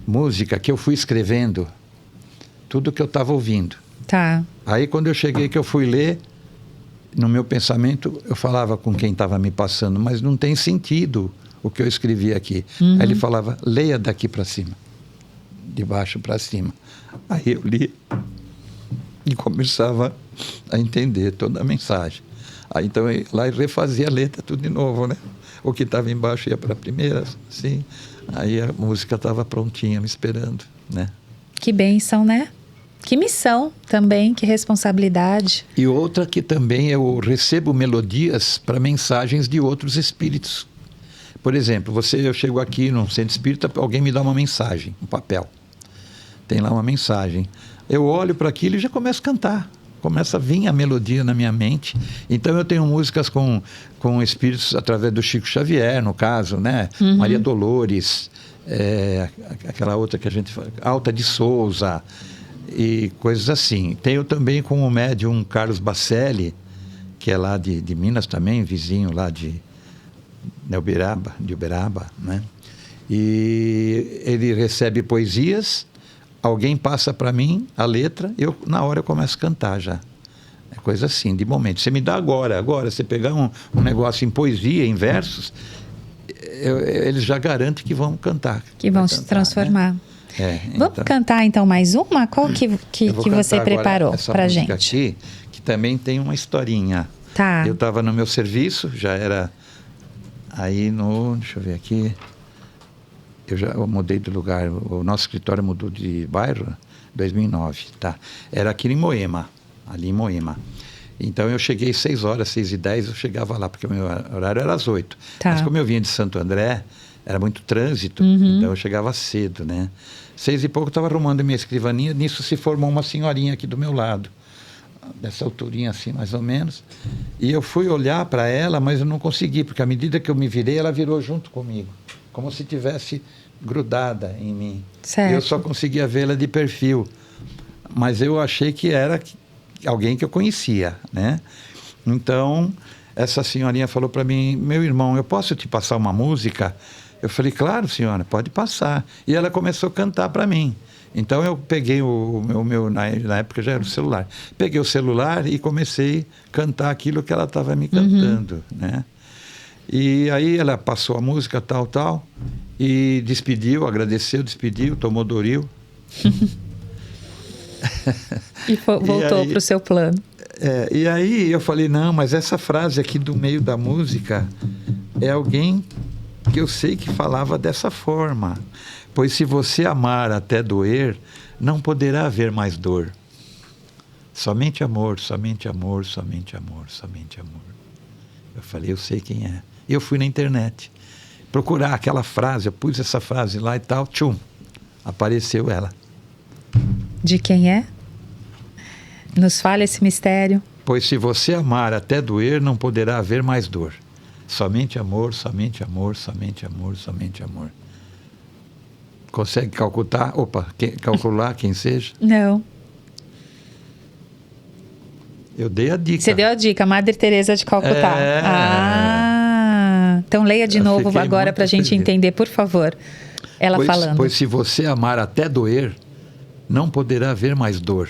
Speaker 2: música que eu fui escrevendo, tudo que eu estava ouvindo.
Speaker 1: Tá.
Speaker 2: Aí quando eu cheguei que eu fui ler, no meu pensamento, eu falava com quem estava me passando, mas não tem sentido o que eu escrevi aqui. Aí ele falava, leia daqui para cima, de baixo para cima. Aí eu li e começava a entender toda a mensagem. Aí então eu ia lá e refazia a letra tudo de novo, né? O que estava embaixo ia para a primeira, assim. Aí a música estava prontinha, me esperando, né? Que
Speaker 1: bênção, né? Que missão também, que responsabilidade.
Speaker 2: E outra que também eu recebo melodias para mensagens de outros espíritos. Por exemplo, eu chego aqui num centro espírita, alguém me dá uma mensagem, um papel. Tem lá uma mensagem. Eu olho para aquilo e já começo a cantar. Começa a vir a melodia na minha mente. Então eu tenho músicas com espíritos através do Chico Xavier, no caso, né? Maria Dolores, aquela outra que a gente fala, Alta de Souza e coisas assim. Tenho também com o médium Carlos Bacelli, que é lá de Minas também, vizinho lá de Uberaba, né? E ele recebe poesias. Alguém passa para mim a letra, na hora eu começo a cantar já. É coisa assim, de momento. Você me dá agora, você pegar um negócio em poesia, em versos, eles já garantem que vão cantar.
Speaker 1: Que vão se transformar.
Speaker 2: Né?
Speaker 1: Vamos cantar então mais uma? Qual que você preparou para gente?
Speaker 2: Aqui, que também tem uma historinha.
Speaker 1: Tá.
Speaker 2: Eu estava no meu serviço, já era aí deixa eu ver aqui... Eu mudei de lugar, o nosso escritório mudou de bairro em 2009, tá? Era aqui em Moema, ali em Moema. Então eu cheguei 6h10, eu chegava lá, porque o meu horário era às 8.
Speaker 1: Tá.
Speaker 2: Mas como eu vinha de Santo André, era muito trânsito, então eu chegava cedo, né? 6 e pouco eu estava arrumando minha escrivaninha, nisso se formou uma senhorinha aqui do meu lado, dessa alturinha assim, mais ou menos. E eu fui olhar para ela, mas eu não consegui, porque à medida que eu me virei, ela virou junto comigo. Como se tivesse grudada em mim.
Speaker 1: Certo.
Speaker 2: Eu só conseguia vê-la de perfil. Mas eu achei que era alguém que eu conhecia, né? Então, essa senhorinha falou para mim, meu irmão, eu posso te passar uma música? Eu falei, claro, senhora, pode passar. E ela começou a cantar para mim. Então, eu peguei o meu na época já era o celular. Peguei o celular e comecei a cantar aquilo que ela estava me cantando, né? E aí ela passou a música, tal, e agradeceu, despediu, tomou Doril.
Speaker 1: E voltou para o seu plano.
Speaker 2: E aí eu falei, não, mas essa frase aqui do meio da música é alguém que eu sei que falava dessa forma. Pois se você amar até doer, não poderá haver mais dor. Somente amor, somente amor, somente amor, somente amor. Eu falei, eu sei quem é. Eu fui na internet procurar aquela frase, eu pus essa frase lá e tal, tchum, apareceu ela.
Speaker 1: De quem é? Nos fale esse mistério.
Speaker 2: Pois se você amar até doer, não poderá haver mais dor. Somente amor, somente amor, somente amor, somente amor. Consegue calcular quem seja?
Speaker 1: Não.
Speaker 2: Eu dei a dica.
Speaker 1: Você deu a dica, Madre Teresa de Calcutá. Então leia de novo agora para a gente entender, por favor. Ela falando.
Speaker 2: Pois se você amar até doer, não poderá haver mais dor.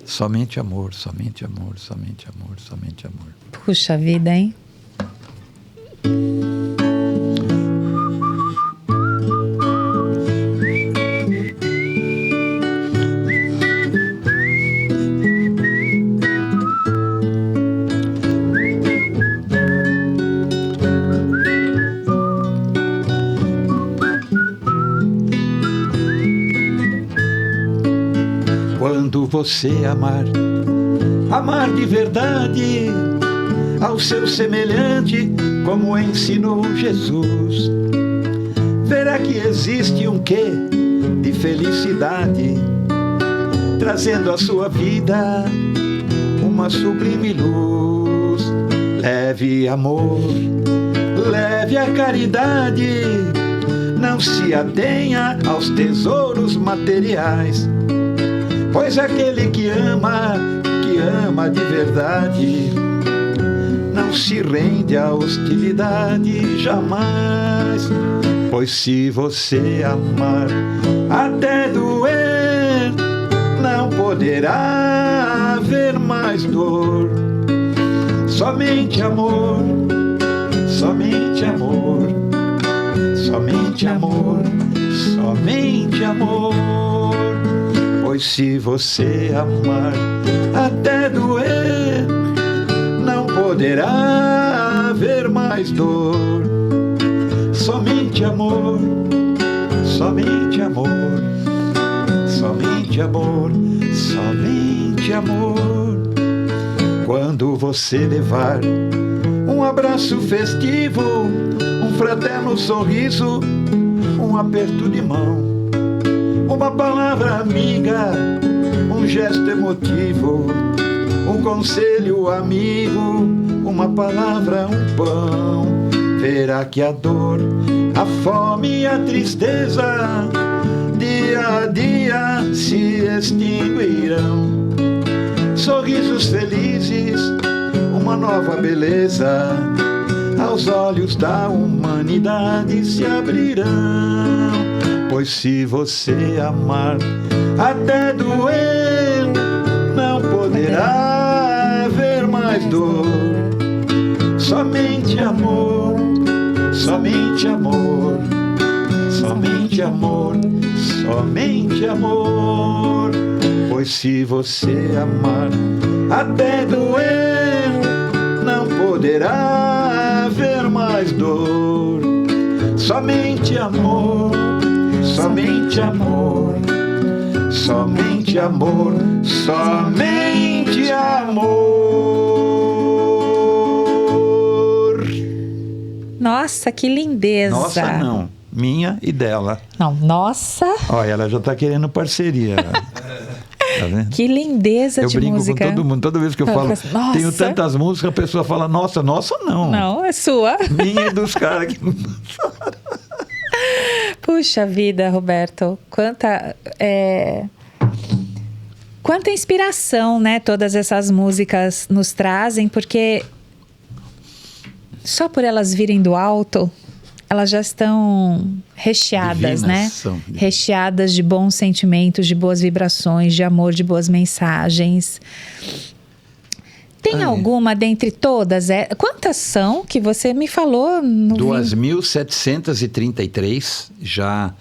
Speaker 2: Somente amor, somente amor, somente amor, somente amor.
Speaker 1: Puxa vida, hein?
Speaker 2: Quando você amar de verdade ao seu semelhante, como ensinou Jesus, verá que existe um quê de felicidade, trazendo à sua vida uma sublime luz. Leve amor, leve a caridade, não se atenha aos tesouros materiais, pois aquele que ama de verdade, não se rende à hostilidade jamais. Pois se você amar até doer, não poderá haver mais dor. Somente amor, somente amor, somente amor, somente amor. Pois se você amar até doer, não poderá haver mais dor. Somente amor, somente amor, somente amor, somente amor. Quando você levar um abraço festivo, um fraterno sorriso, um aperto de mão, uma palavra amiga, um gesto emotivo, um conselho amigo, uma palavra, um pão. Verá que a dor, a fome e a tristeza dia a dia se extinguirão. Sorrisos felizes, uma nova beleza, aos olhos da humanidade se abrirão. Pois se você amar até doer, não poderá haver mais dor. Somente amor, somente amor, somente amor, somente amor. Pois se você amar até doer, não poderá haver mais dor. Somente amor, somente amor, somente amor, somente amor.
Speaker 1: Nossa, que lindeza.
Speaker 2: Nossa, não. Minha e dela.
Speaker 1: Não, nossa.
Speaker 2: Olha, ela já está querendo parceria. Tá vendo?
Speaker 1: Que lindeza
Speaker 2: eu
Speaker 1: de
Speaker 2: brinco
Speaker 1: música.
Speaker 2: com todo mundo. Toda vez que eu falo,
Speaker 1: Nossa.
Speaker 2: tenho tantas músicas, a pessoa fala, nossa, nossa não.
Speaker 1: Não, é sua.
Speaker 2: Minha e dos caras que...
Speaker 1: Puxa vida, Roberto. Quanta inspiração, né? Todas essas músicas nos trazem, porque só por elas virem do alto, elas já estão recheadas,
Speaker 2: Divinas,
Speaker 1: né?
Speaker 2: são.
Speaker 1: Recheadas de bons sentimentos, de boas vibrações, de amor, de boas mensagens. Tem alguma dentre todas? Quantas são que você me falou?
Speaker 2: 2.733 já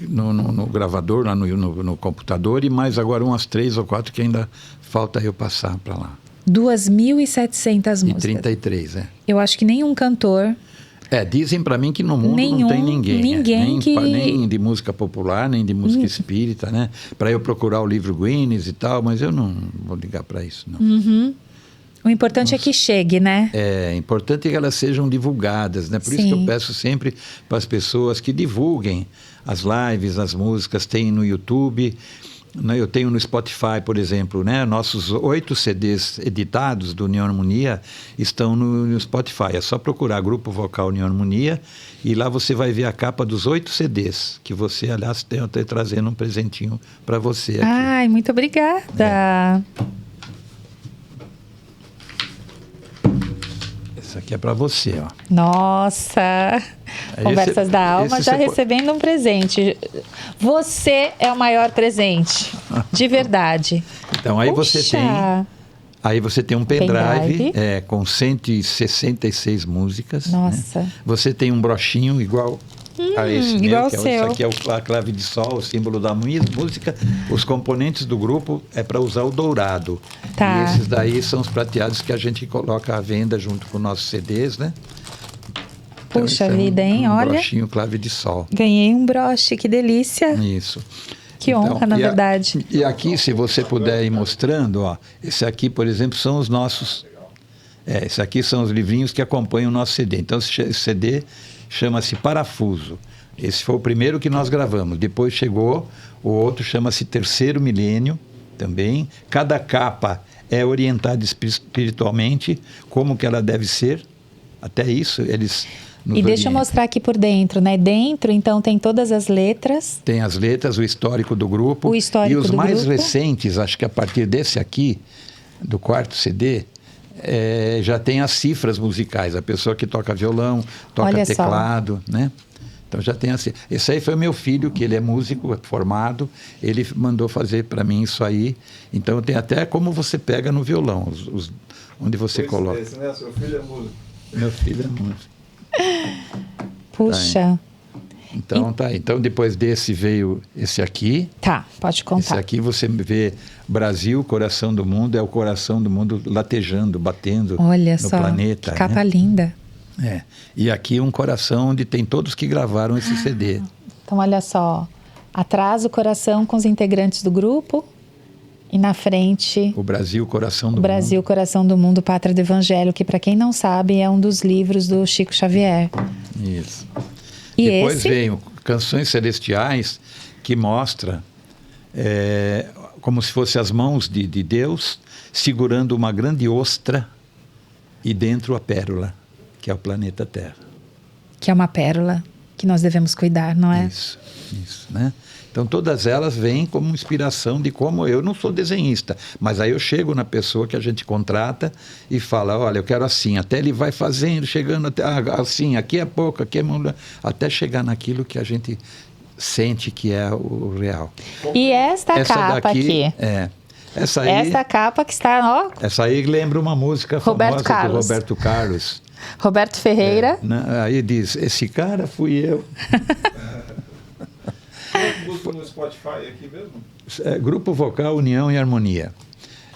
Speaker 2: no gravador, lá no computador, e mais agora umas 3 ou 4 que ainda falta eu passar para lá.
Speaker 1: 2.700 músicas.
Speaker 2: 33, é.
Speaker 1: Eu acho que nenhum cantor...
Speaker 2: Dizem para mim que no mundo não tem ninguém.
Speaker 1: Ninguém
Speaker 2: nem de música popular, nem de música espírita, né? Para eu procurar o livro Guinness e tal, mas eu não vou ligar para isso, não.
Speaker 1: Uhum. O importante é que chegue, né?
Speaker 2: É importante que elas sejam divulgadas, né? Por isso que eu peço sempre para as pessoas que divulguem as lives, as músicas, tem no YouTube, né? Eu tenho no Spotify, por exemplo, né? Nossos 8 CDs editados do União Harmonia estão no Spotify. É só procurar Grupo Vocal União Harmonia e lá você vai ver a capa dos 8 CDs, que você, aliás, tem até trazendo um presentinho para você aqui.
Speaker 1: Ai, muito obrigada.
Speaker 2: Isso aqui é para você, ó.
Speaker 1: Nossa! Conversas da Alma já recebendo um presente. Você é o maior presente, de verdade.
Speaker 2: Então, aí você tem um pendrive com 166 músicas.
Speaker 1: Nossa.
Speaker 2: Né? Você tem um brochinho igual a esse
Speaker 1: igual
Speaker 2: meu, que
Speaker 1: seu.
Speaker 2: Isso aqui é a clave de sol, o símbolo da música. Os componentes do grupo é para usar o dourado.
Speaker 1: Tá.
Speaker 2: E esses daí são os prateados que a gente coloca à venda junto com nossos CDs, né? Então,
Speaker 1: puxa vida, hein? Olha.
Speaker 2: Um brochinho clave de sol.
Speaker 1: Ganhei um broche, que delícia.
Speaker 2: Isso.
Speaker 1: Que honra, na verdade.
Speaker 2: E aqui, se você puder ir mostrando, ó, esse aqui, por exemplo, são os nossos... esses aqui são os livrinhos que acompanham o nosso CD. Então, esse CD chama-se Parafuso. Esse foi o primeiro que nós gravamos. Depois chegou o outro, chama-se Terceiro Milênio, também. Cada capa é orientada espiritualmente, como que ela deve ser. Até isso, eles...
Speaker 1: E deixa eu mostrar aqui por dentro, né? Dentro, então, tem todas as letras.
Speaker 2: Tem as letras, o histórico do grupo.
Speaker 1: O histórico do grupo.
Speaker 2: E os mais recentes, acho que a partir desse aqui, do 4º CD, já tem as cifras musicais. A pessoa que toca violão, toca teclado, né? Então já tem assim. Esse aí foi meu filho, que ele é músico formado. Ele mandou fazer para mim isso aí. Então tem até como você pega no violão, onde você coloca.
Speaker 3: Esse, né? Seu filho é músico.
Speaker 2: Meu filho é músico.
Speaker 1: Puxa.
Speaker 2: Então depois desse veio esse aqui.
Speaker 1: Tá, pode contar.
Speaker 2: Esse aqui você vê Brasil, coração do mundo, é o coração do mundo latejando, batendo no planeta.
Speaker 1: Que capa linda.
Speaker 2: E aqui um coração onde tem todos que gravaram esse CD.
Speaker 1: Então olha só, atrás o coração com os integrantes do grupo. E na frente,
Speaker 2: O Brasil, Coração do
Speaker 1: o Brasil, Coração do Mundo, Pátria do Evangelho, que para quem não sabe é um dos livros do Chico Xavier.
Speaker 2: Mundo. Isso.
Speaker 1: E
Speaker 2: Depois
Speaker 1: esse?
Speaker 2: veio Canções Celestiais, que mostra como se fosse as mãos de Deus segurando uma grande ostra e dentro a pérola, que é o planeta Terra.
Speaker 1: Que é uma pérola que nós devemos cuidar, não é?
Speaker 2: Isso, né? Então todas elas vêm como inspiração de como eu não sou desenhista, mas aí eu chego na pessoa que a gente contrata e fala, olha, eu quero assim, até ele vai fazendo, chegando até assim, aqui é pouco, aqui é muito, até chegar naquilo que a gente sente que é o real.
Speaker 1: E essa capa
Speaker 2: daqui,
Speaker 1: aqui?
Speaker 2: Essa aí,
Speaker 1: Essa capa que está, ó,
Speaker 2: essa aí lembra uma música
Speaker 1: Roberto
Speaker 2: famosa
Speaker 1: Carlos.
Speaker 2: do Roberto Carlos.
Speaker 1: Roberto Ferreira.
Speaker 2: Aí diz, esse cara fui eu.
Speaker 3: Busca no Spotify aqui mesmo?
Speaker 2: Grupo Vocal União e Harmonia.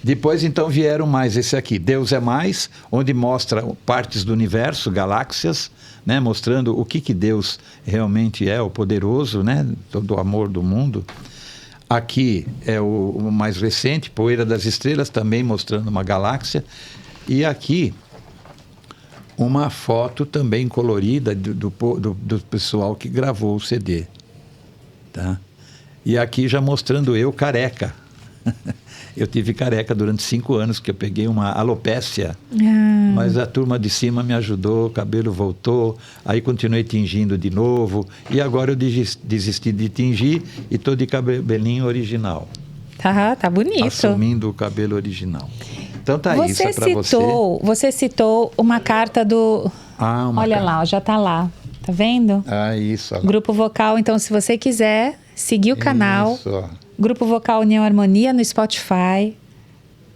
Speaker 2: Depois, então, vieram mais esse aqui, Deus é Mais, onde mostra partes do universo, galáxias, né, mostrando o que Deus realmente é, o poderoso, né, todo o amor do mundo. Aqui é o mais recente, Poeira das Estrelas, também mostrando uma galáxia. E aqui, uma foto também colorida do pessoal que gravou o CD. Tá? E aqui já mostrando eu careca. Eu tive careca durante 5 anos, que eu peguei uma alopécia, mas a turma de cima me ajudou, o cabelo voltou, aí continuei tingindo de novo, e agora eu desisti de tingir e estou de cabelinho original.
Speaker 1: Tá bonito.
Speaker 2: Assumindo o cabelo original. Então tá isso, é para você.
Speaker 1: Você citou uma carta do... Olha
Speaker 2: carta.
Speaker 1: lá, já tá lá. Tá vendo?
Speaker 2: Isso. Ó.
Speaker 1: Grupo Vocal, então se você quiser seguir o canal...
Speaker 2: Isso, ó.
Speaker 1: Grupo Vocal União Harmonia no Spotify,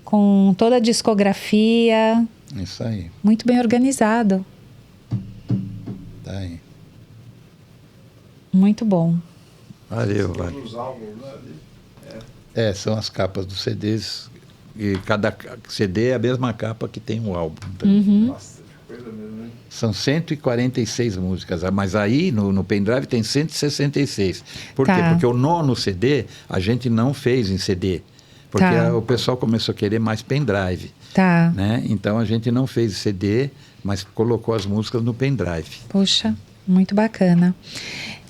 Speaker 1: com toda a discografia.
Speaker 2: Isso aí.
Speaker 1: Muito bem organizado.
Speaker 2: Tá aí.
Speaker 1: Muito bom.
Speaker 2: Valeu, valeu.
Speaker 3: Os álbuns, né?
Speaker 2: São as capas dos CDs. E cada CD é a mesma capa que tem o álbum. Tá?
Speaker 3: Nossa, que coisa mesmo, hein?
Speaker 2: São 146 músicas, mas aí no pendrive tem 166. Por quê? Porque o 9º CD a gente não fez em CD. Porque o pessoal começou a querer mais pendrive. Né? Então a gente não fez CD, mas colocou as músicas no pendrive.
Speaker 1: Puxa, muito bacana.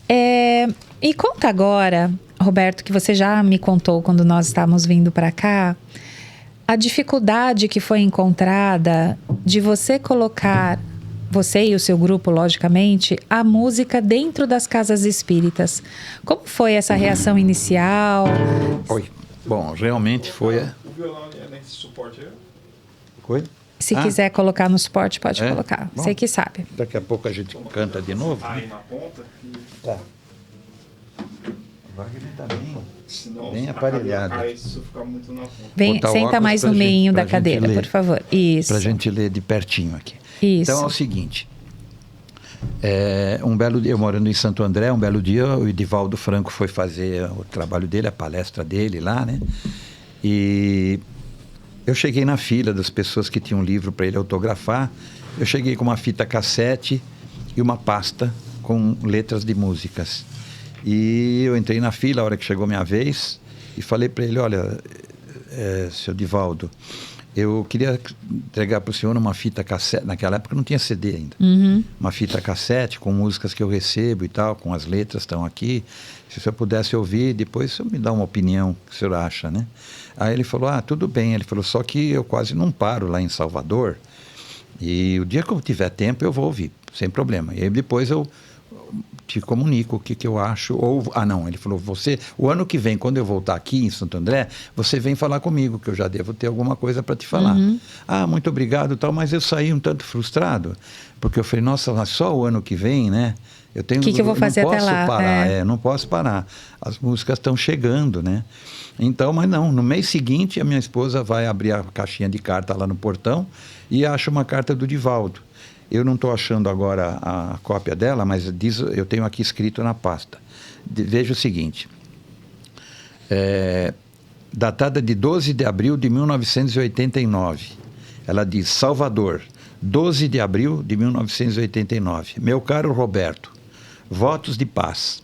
Speaker 1: E conta agora, Roberto, que você já me contou quando nós estávamos vindo para cá, a dificuldade que foi encontrada de você colocar... Você e o seu grupo, logicamente, a música dentro das casas espíritas. Como foi essa reação inicial?
Speaker 2: Oi. Bom, realmente foi...
Speaker 3: O violão é nesse suporte aí?
Speaker 2: Oi?
Speaker 1: Se quiser colocar no suporte, pode colocar.
Speaker 2: Bom,
Speaker 1: Você que sabe.
Speaker 2: Daqui a pouco a gente canta de novo.
Speaker 3: Aí na ponta.
Speaker 2: Tá. Agora ele tá
Speaker 3: Senão,
Speaker 2: bem aparelhado.
Speaker 3: Aí se ficar muito na ponta.
Speaker 1: Vem,
Speaker 2: Botar o
Speaker 1: senta
Speaker 2: óculos
Speaker 1: mais
Speaker 2: pra
Speaker 1: no
Speaker 2: gente-
Speaker 1: meio
Speaker 2: pra
Speaker 1: da
Speaker 2: gente
Speaker 1: cadeira,
Speaker 2: ler.
Speaker 1: por favor. Isso.
Speaker 2: Para a gente ler de pertinho aqui.
Speaker 1: Isso.
Speaker 2: Então é o seguinte, um belo dia, eu morando em Santo André, um belo dia o Edivaldo Franco foi fazer o trabalho dele, a palestra dele lá, né? E eu cheguei na fila das pessoas que tinham um livro para ele autografar, eu cheguei com uma fita cassete e uma pasta com letras de músicas. E eu entrei na fila a hora que chegou minha vez e falei para ele, olha, seu Edivaldo, eu queria entregar para o senhor uma fita cassete, naquela época não tinha CD ainda, uma fita cassete com músicas que eu recebo e tal, com as letras estão aqui, se o senhor pudesse ouvir, depois o senhor me dá uma opinião, o que o senhor acha, né? Aí ele falou, tudo bem, ele falou, só que eu quase não paro lá em Salvador, e o dia que eu tiver tempo eu vou ouvir, sem problema, e aí depois eu te comunico o que eu acho, não, ele falou, o ano que vem, quando eu voltar aqui em Santo André, você vem falar comigo, que eu já devo ter alguma coisa para te falar. Muito obrigado, tal, mas eu saí um tanto frustrado, porque eu falei, nossa, mas só o ano que vem, né? Eu tenho,
Speaker 1: O que eu vou fazer até lá?
Speaker 2: Não posso parar, não posso parar. As músicas estão chegando, né? Então, mas não, no mês seguinte a minha esposa vai abrir a caixinha de carta lá no portão e acha uma carta do Divaldo. Eu não estou achando agora a cópia dela, mas eu tenho aqui escrito na pasta. Veja o seguinte, datada de 12 de abril de 1989. Ela diz, Salvador, 12 de abril de 1989. Meu caro Roberto, votos de paz.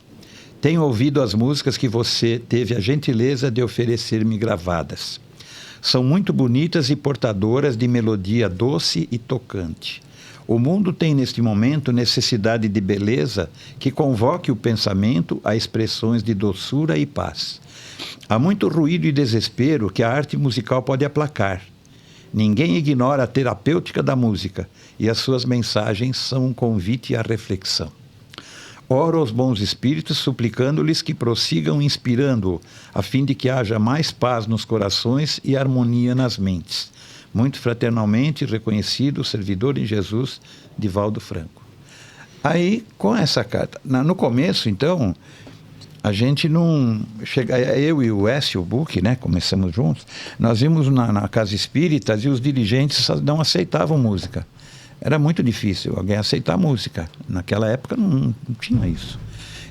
Speaker 2: Tenho ouvido as músicas que você teve a gentileza de oferecer-me gravadas. São muito bonitas e portadoras de melodia doce e tocante. O mundo tem neste momento necessidade de beleza que convoque o pensamento a expressões de doçura e paz. Há muito ruído e desespero que a arte musical pode aplacar. Ninguém ignora a terapêutica da música e as suas mensagens são um convite à reflexão. Oro aos bons espíritos, suplicando-lhes que prossigam inspirando-o, a fim de que haja mais paz nos corações e harmonia nas mentes. Muito fraternalmente reconhecido, servidor em Jesus, Divaldo Franco. Aí, com essa carta, no começo, então, a gente não... eu e o Écio Buch, né, começamos juntos, nós íamos na Casa Espírita e os dirigentes não aceitavam música. Era muito difícil alguém aceitar música. Naquela época não tinha isso.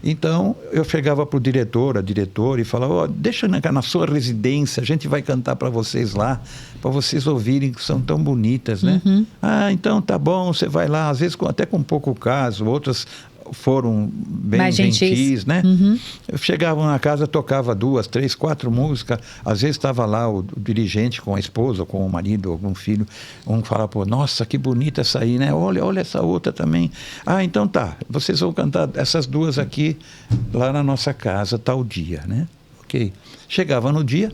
Speaker 2: Então, eu chegava para o diretor, a diretora, e falava, deixa na sua residência, a gente vai cantar para vocês lá, para vocês ouvirem que são tão bonitas, né?
Speaker 1: Uhum.
Speaker 2: Ah, então tá bom, você vai lá, às vezes até com pouco caso, outras foram bem
Speaker 1: mais
Speaker 2: gentis, né?
Speaker 1: Uhum.
Speaker 2: Eu chegava na casa, tocava 2, 3, 4 músicas, às vezes estava lá o dirigente com a esposa, com o marido, algum filho, um falava, pô, nossa, que bonita essa aí, né? Olha essa outra também. Ah, então tá, vocês vão cantar essas 2 aqui, lá na nossa casa, tal dia, né? Ok. Chegava no dia,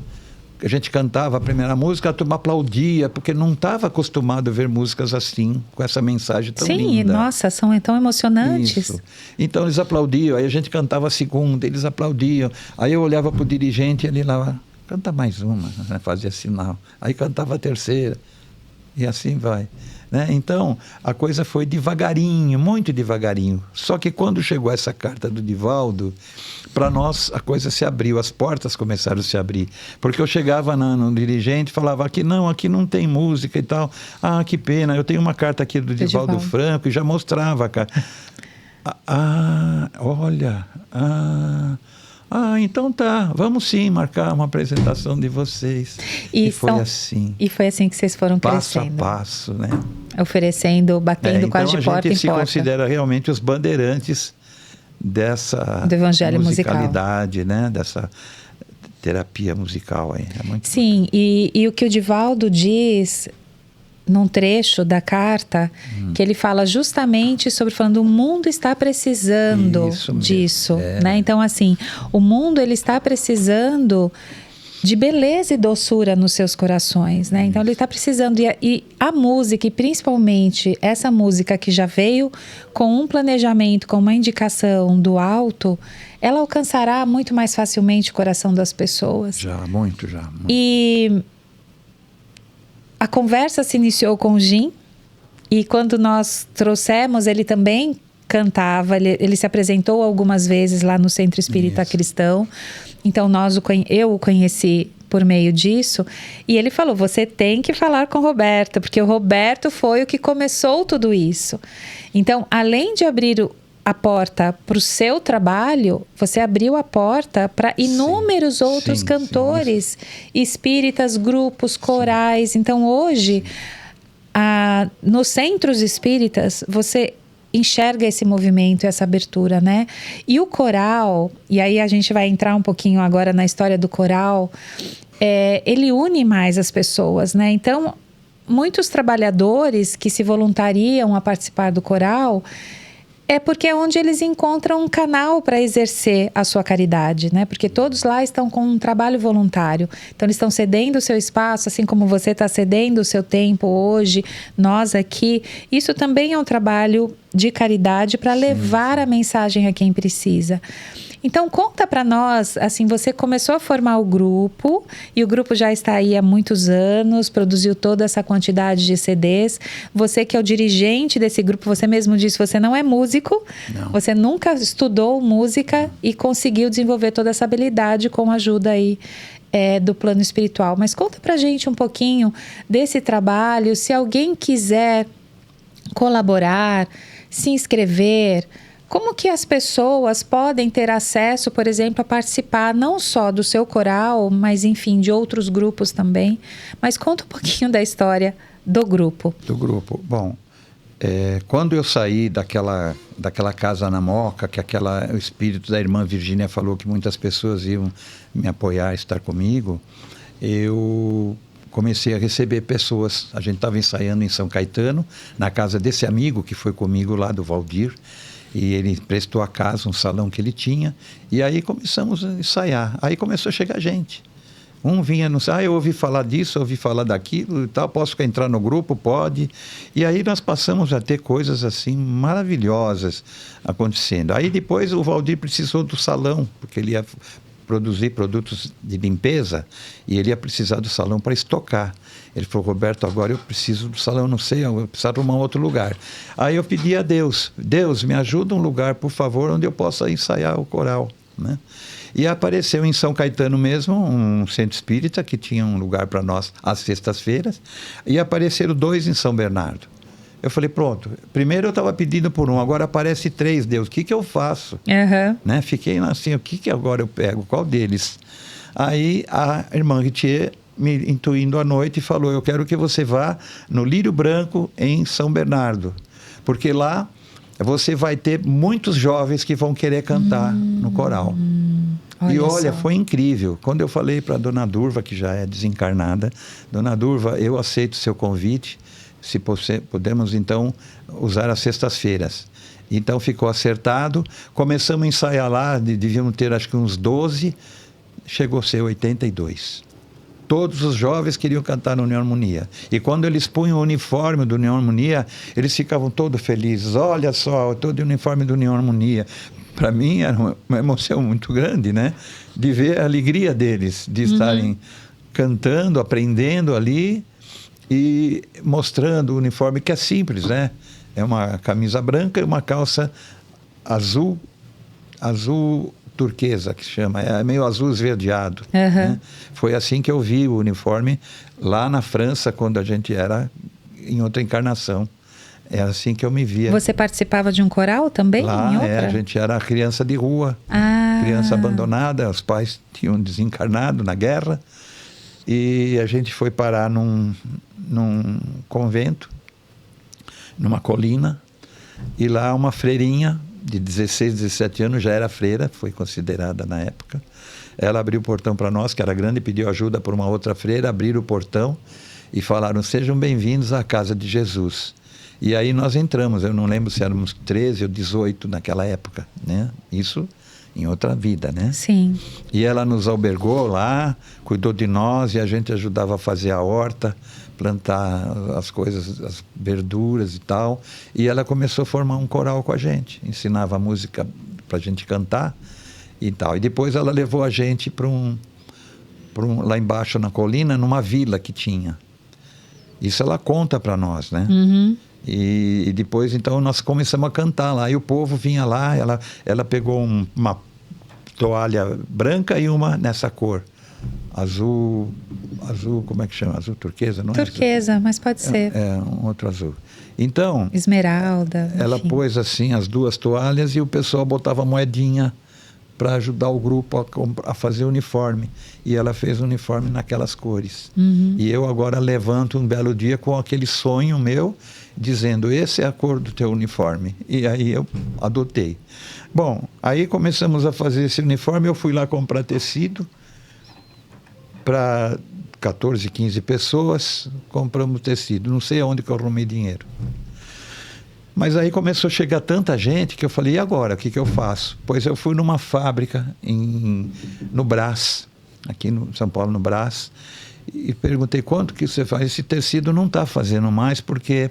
Speaker 2: a gente cantava a primeira música, a turma aplaudia, porque não estava acostumado a ver músicas assim, com essa mensagem tão linda.
Speaker 1: Sim, nossa, são tão emocionantes.
Speaker 2: Isso. Então eles aplaudiam, aí a gente cantava a segunda, eles aplaudiam. Aí eu olhava para o dirigente e ele lá, canta mais uma, né? Fazia sinal. Aí cantava a terceira, e assim vai. Né? Então, a coisa foi devagarinho, muito devagarinho. Só que quando chegou essa carta do Divaldo, para nós a coisa se abriu, as portas começaram a se abrir. Porque eu chegava no dirigente e falava, aqui não tem música e tal. Ah, que pena, eu tenho uma carta aqui do Divaldo Franco, e já mostrava a carta. Olha, então tá, vamos sim marcar uma apresentação de vocês. E foi assim.
Speaker 1: E foi assim que vocês foram crescendo.
Speaker 2: Passo a passo, né?
Speaker 1: Oferecendo, batendo quase de porta em porta.
Speaker 2: Então a gente se considera realmente os bandeirantes dessa
Speaker 1: do evangelho
Speaker 2: musicalidade, né? Dessa terapia musical aí. É muito
Speaker 1: Sim, e o que o Divaldo diz num trecho da carta, que ele fala justamente sobre falando o mundo está precisando disso, né? Então assim, o mundo ele está precisando de beleza e doçura nos seus corações, né? Então ele está precisando, e a música, e principalmente essa música que já veio com um planejamento, com uma indicação do alto, ela alcançará muito mais facilmente o coração das pessoas.
Speaker 2: Muito.
Speaker 1: E a conversa se iniciou com o Jim, e quando nós trouxemos, ele também cantava, ele se apresentou algumas vezes lá no Centro Espírita Cristão. Então eu o conheci por meio disso, e ele falou, você tem que falar com o Roberto, porque o Roberto foi o que começou tudo isso. Então, além de abrir a porta para o seu trabalho, você abriu a porta para inúmeros outros cantores, espíritas, grupos, corais. Então, hoje, nos centros espíritas, você enxerga esse movimento, essa abertura, né? E o coral, e aí a gente vai entrar um pouquinho agora na história do coral, ele une mais as pessoas, né? Então, muitos trabalhadores que se voluntariam a participar do coral, é porque é onde eles encontram um canal para exercer a sua caridade, né? Porque todos lá estão com um trabalho voluntário. Então, eles estão cedendo o seu espaço, assim como você está cedendo o seu tempo hoje, nós aqui. Isso também é um trabalho de caridade para levar a mensagem a quem precisa. Então, conta para nós, assim, você começou a formar o grupo, e o grupo já está aí há muitos anos, produziu toda essa quantidade de CDs. Você que é o dirigente desse grupo, você mesmo disse, você não é músico, você nunca estudou música e conseguiu desenvolver toda essa habilidade com a ajuda aí do plano espiritual. Mas conta pra gente um pouquinho desse trabalho, se alguém quiser colaborar, se inscrever, como que as pessoas podem ter acesso, por exemplo, a participar não só do seu coral, mas enfim, de outros grupos também. Mas conta um pouquinho da história do grupo.
Speaker 2: Do grupo. Bom, Quando eu saí daquela casa na Moca, que o espírito da irmã Virgínia falou que muitas pessoas iam me apoiar, estar comigo, eu comecei a receber pessoas. A gente estava ensaiando em São Caetano, na casa desse amigo que foi comigo lá, do Valdir, e ele prestou a casa, um salão que ele tinha, e aí começamos a ensaiar. Aí começou a chegar gente. Um vinha, não sei, eu ouvi falar disso, ouvi falar daquilo e tal, posso entrar no grupo? Pode. E aí nós passamos a ter coisas assim maravilhosas acontecendo. Aí depois o Valdir precisou do salão, porque ele ia produzir produtos de limpeza e ele ia precisar do salão para estocar. Ele falou, Roberto, agora eu preciso do salão, não sei, eu preciso arrumar outro lugar. Aí eu pedi a Deus, me ajuda um lugar, por favor, onde eu possa ensaiar o coral, né? E apareceu em São Caetano mesmo um centro espírita que tinha um lugar para nós às sextas-feiras, e apareceram 2 em São Bernardo. Eu falei, pronto, primeiro eu estava pedindo por um, agora aparece 3, Deus, o que eu faço? Né? Fiquei assim, o que agora eu pego? Qual deles? Aí a irmã Ritier me intuindo à noite falou, eu quero que você vá no Lírio Branco em São Bernardo, porque lá você vai ter muitos jovens que vão querer cantar no coral. Olha, foi incrível. Quando eu falei para a Dona Durva, que já é desencarnada, Dona Durva, eu aceito o seu convite, se podemos então usar as sextas-feiras. Então ficou acertado, começamos a ensaiar lá, devíamos ter acho que uns 12, chegou a ser 82. Todos os jovens queriam cantar no União Harmonia. E quando eles punham o uniforme do União Harmonia, eles ficavam todos felizes. Olha só, todo o uniforme do União Harmonia. Para mim era uma emoção muito grande, né? De ver a alegria deles, de estarem cantando, aprendendo ali e mostrando o uniforme, que é simples, né? É uma camisa branca e uma calça azul turquesa, que se chama, é meio azul esverdeado. Né? Foi assim que eu vi o uniforme lá na França, quando a gente era em outra encarnação. É assim que eu me via.
Speaker 1: Você participava de um coral também?
Speaker 2: Lá, a gente era criança de rua, criança abandonada, os pais tinham desencarnado na guerra, e a gente foi parar num convento, numa colina, e lá uma freirinha de 16, 17 anos, já era freira, foi considerada na época. Ela abriu o portão para nós, que era grande, pediu ajuda por uma outra freira, abriram o portão e falaram, sejam bem-vindos à casa de Jesus. E aí nós entramos, eu não lembro se éramos 13 ou 18 naquela época, né? Isso em outra vida, né?
Speaker 1: Sim.
Speaker 2: E ela nos albergou lá, cuidou de nós e a gente ajudava a fazer a horta, plantar as coisas, as verduras e tal. E ela começou a formar um coral com a gente, ensinava música para a gente cantar e tal. E depois ela levou a gente para lá embaixo na colina, numa vila que tinha. Isso ela conta para nós, né? E depois, então, nós começamos a cantar lá. E o povo vinha lá, ela pegou uma toalha branca e uma nessa cor. Azul, como é que chama? Azul turquesa, não é?
Speaker 1: Turquesa, mas pode ser.
Speaker 2: É um outro azul. Então...
Speaker 1: Esmeralda.
Speaker 2: Ela
Speaker 1: enfim.
Speaker 2: pôs assim as 2 toalhas e o pessoal botava moedinha para ajudar o grupo a fazer o uniforme. E ela fez o uniforme naquelas cores. E eu agora levanto um belo dia com aquele sonho meu, dizendo, esse é a cor do teu uniforme. E aí eu adotei. Bom, aí começamos a fazer esse uniforme, eu fui lá comprar tecido para 14, 15 pessoas, compramos tecido. Não sei aonde que eu arrumei dinheiro. Mas aí começou a chegar tanta gente que eu falei, e agora, o que eu faço? Pois eu fui numa fábrica no Brás, aqui no São Paulo, no Brás, e perguntei, quanto que você faz? Esse tecido não está fazendo mais, porque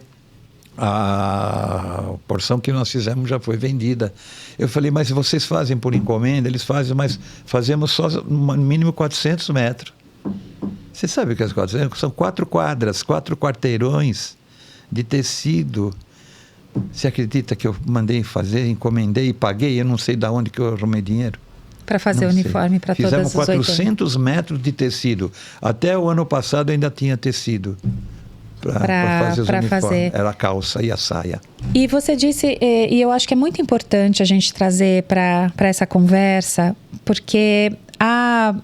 Speaker 2: a porção que nós fizemos já foi vendida. Eu falei, mas vocês fazem por encomenda? Eles fazem, mas fazemos só no mínimo 400 metros. Você sabe o que é 400? São 4 quadras, 4 quarteirões de tecido. Você acredita que eu mandei fazer, encomendei e paguei? Eu não sei de onde que eu arrumei dinheiro.
Speaker 1: Para fazer o uniforme para todas as 80.
Speaker 2: Fizemos 400 metros de tecido. Até o ano passado ainda tinha tecido para fazer os uniformes. Era a calça e a saia.
Speaker 1: E você disse, e eu acho que é muito importante a gente trazer para essa conversa, porque a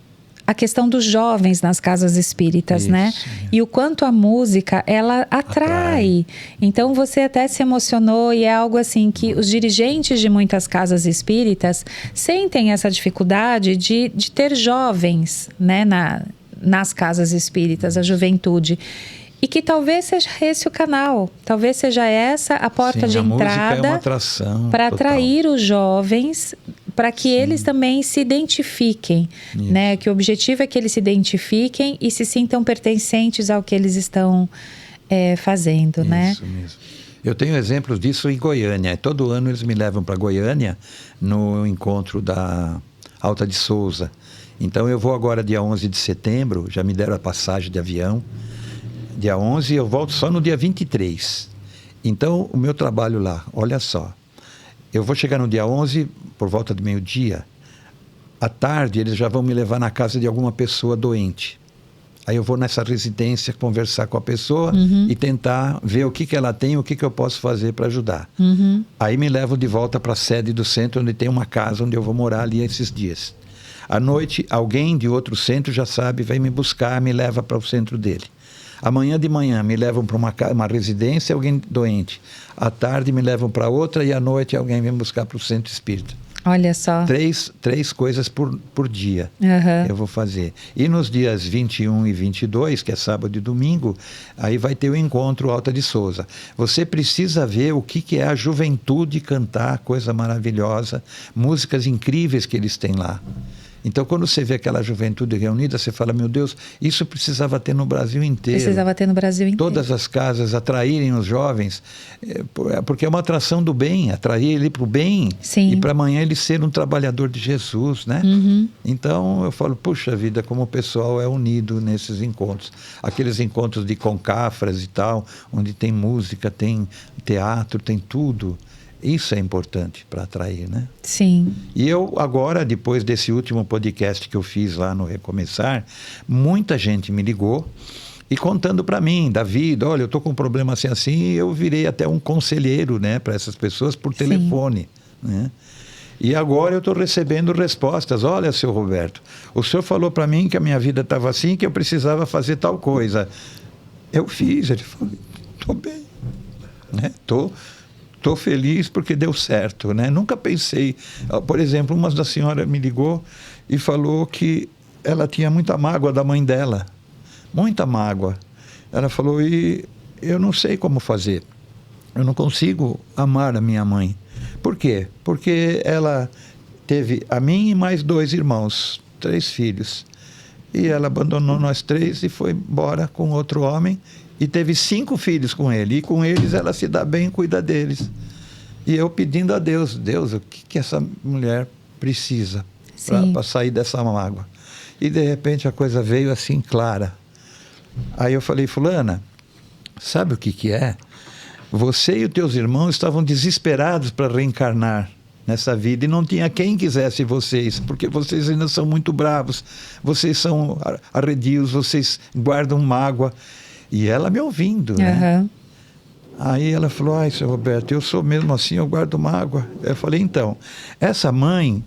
Speaker 1: a questão dos jovens nas casas espíritas,
Speaker 2: Isso,
Speaker 1: né? E o quanto a música, ela atrai. Então, você até se emocionou e é algo assim que os dirigentes de muitas casas espíritas sentem essa dificuldade de ter jovens, né, nas casas espíritas, a juventude. E que talvez seja esse o canal, talvez seja essa a porta de
Speaker 2: a música é uma
Speaker 1: entrada
Speaker 2: atração
Speaker 1: para
Speaker 2: total.
Speaker 1: atrair os jovens, para que eles também se identifiquem, né? Que o objetivo é que eles se identifiquem e se sintam pertencentes ao que eles estão fazendo, né?
Speaker 2: Isso mesmo. Eu tenho exemplos disso em Goiânia. Todo ano eles me levam para Goiânia no encontro da Alta de Souza. Então eu vou agora dia 11 de setembro, já me deram a passagem de avião. Dia 11 eu volto só no dia 23. Então o meu trabalho lá, olha só. Eu vou chegar no dia 11 por volta do meio-dia. À tarde eles já vão me levar na casa de alguma pessoa doente. Aí eu vou nessa residência conversar com a pessoa e tentar ver o que ela tem, o que eu posso fazer para ajudar. Aí me levam de volta para a sede do centro, onde tem uma casa onde eu vou morar ali esses dias. À noite, alguém de outro centro já sabe, vai me buscar, me leva para o centro dele. Amanhã de manhã me levam para uma residência, alguém doente. À tarde me levam para outra e à noite alguém vem me buscar para o centro espírita.
Speaker 1: Olha só.
Speaker 2: Três coisas por dia eu vou fazer. E nos dias 21 e 22, que é sábado e domingo, aí vai ter o encontro Alta de Souza. Você precisa ver o que é a juventude cantar, coisa maravilhosa, músicas incríveis que eles têm lá. Então, quando você vê aquela juventude reunida, você fala, meu Deus, isso precisava ter no Brasil inteiro.
Speaker 1: Precisava ter no Brasil inteiro.
Speaker 2: Todas as casas atraírem os jovens, porque é uma atração do bem, atrair ele para o bem.
Speaker 1: Sim.
Speaker 2: E para amanhã ele ser um trabalhador de Jesus, né? Então, eu falo, puxa vida, como o pessoal é unido nesses encontros. Aqueles encontros de concafras e tal, onde tem música, tem teatro, tem tudo. Isso é importante para atrair, né?
Speaker 1: Sim.
Speaker 2: E eu agora, depois desse último podcast que eu fiz lá no Recomeçar, muita gente me ligou e contando para mim da vida, olha, eu estou com um problema assim, e eu virei até um conselheiro, né, para essas pessoas por telefone, né? E agora eu estou recebendo respostas. Olha, seu Roberto, o senhor falou para mim que a minha vida estava assim, que eu precisava fazer tal coisa. Eu fiz. Ele falou, estou bem, né? Estou feliz porque deu certo, né? Nunca pensei. Por exemplo, uma da senhora me ligou e falou que ela tinha muita mágoa da mãe dela. Muita mágoa. Ela falou, e eu não sei como fazer. Eu não consigo amar a minha mãe. Por quê? Porque ela teve a mim e mais 2 irmãos, 3 filhos. E ela abandonou nós 3 e foi embora com outro homem. E teve 5 filhos com ele. E com eles ela se dá bem e cuida deles. E eu pedindo a Deus, Deus, o que essa mulher precisa para sair dessa mágoa? E de repente a coisa veio assim clara. Aí eu falei, fulana, sabe o que é? Você e os teus irmãos estavam desesperados para reencarnar nessa vida e não tinha quem quisesse vocês, porque vocês ainda são muito bravos, vocês são arredios, vocês guardam mágoa. E ela me ouvindo, né? Aí ela falou, ai, seu Roberto, eu sou mesmo assim, eu guardo mágoa. Eu falei, então, essa mãe,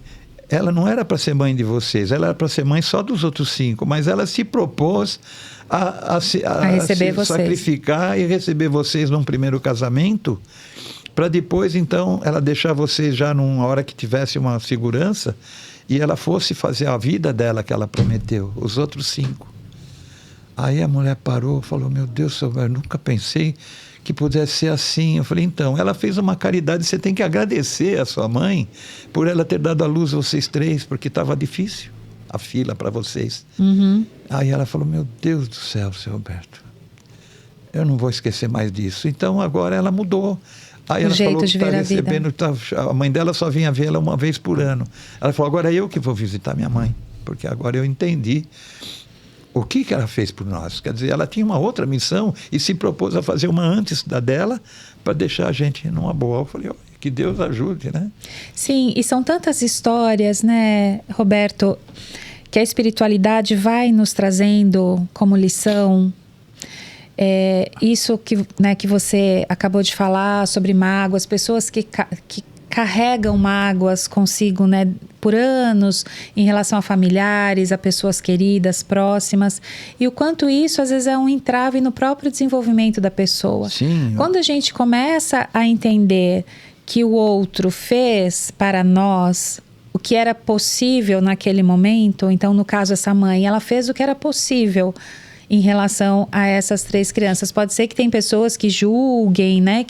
Speaker 2: ela não era para ser mãe de vocês, ela era para ser mãe só dos outros 5, mas ela se propôs a
Speaker 1: receber
Speaker 2: se sacrificar e receber vocês num primeiro casamento, para depois, então, ela deixar vocês já numa hora que tivesse uma segurança e ela fosse fazer a vida dela que ela prometeu, os outros 5. Aí a mulher parou e falou, meu Deus, seu Roberto, nunca pensei que pudesse ser assim. Eu falei, então, ela fez uma caridade, você tem que agradecer a sua mãe por ela ter dado à luz a vocês 3, porque estava difícil a fila para vocês. Aí ela falou, meu Deus do céu, seu Roberto, eu não vou esquecer mais disso. Então agora ela mudou. Aí ela falou que está recebendo, a mãe dela só vinha vê-la uma vez por ano. Ela falou, agora eu que vou visitar minha mãe, porque agora eu entendi o que ela fez por nós. Quer dizer, ela tinha uma outra missão e se propôs a fazer uma antes da dela para deixar a gente numa boa. Eu falei, que Deus ajude, né?
Speaker 1: Sim, e são tantas histórias, né, Roberto, que a espiritualidade vai nos trazendo como lição. Isso que você acabou de falar sobre mágoas, pessoas que carregam mágoas consigo, né, por anos, em relação a familiares, a pessoas queridas, próximas, e o quanto isso às vezes é um entrave no próprio desenvolvimento da pessoa.
Speaker 2: Sim.
Speaker 1: Quando a gente começa a entender que o outro fez para nós o que era possível naquele momento, então no caso essa mãe, ela fez o que era possível em relação a essas 3 crianças. Pode ser que tem pessoas que julguem, né?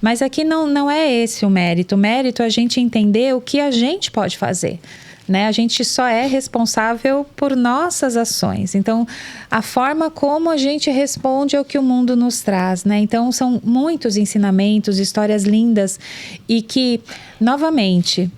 Speaker 1: Mas aqui não é esse o mérito. O mérito é a gente entender o que a gente pode fazer, né? A gente só é responsável por nossas ações. Então, a forma como a gente responde ao que o mundo nos traz, né? Então, são muitos ensinamentos, histórias lindas e que, novamente,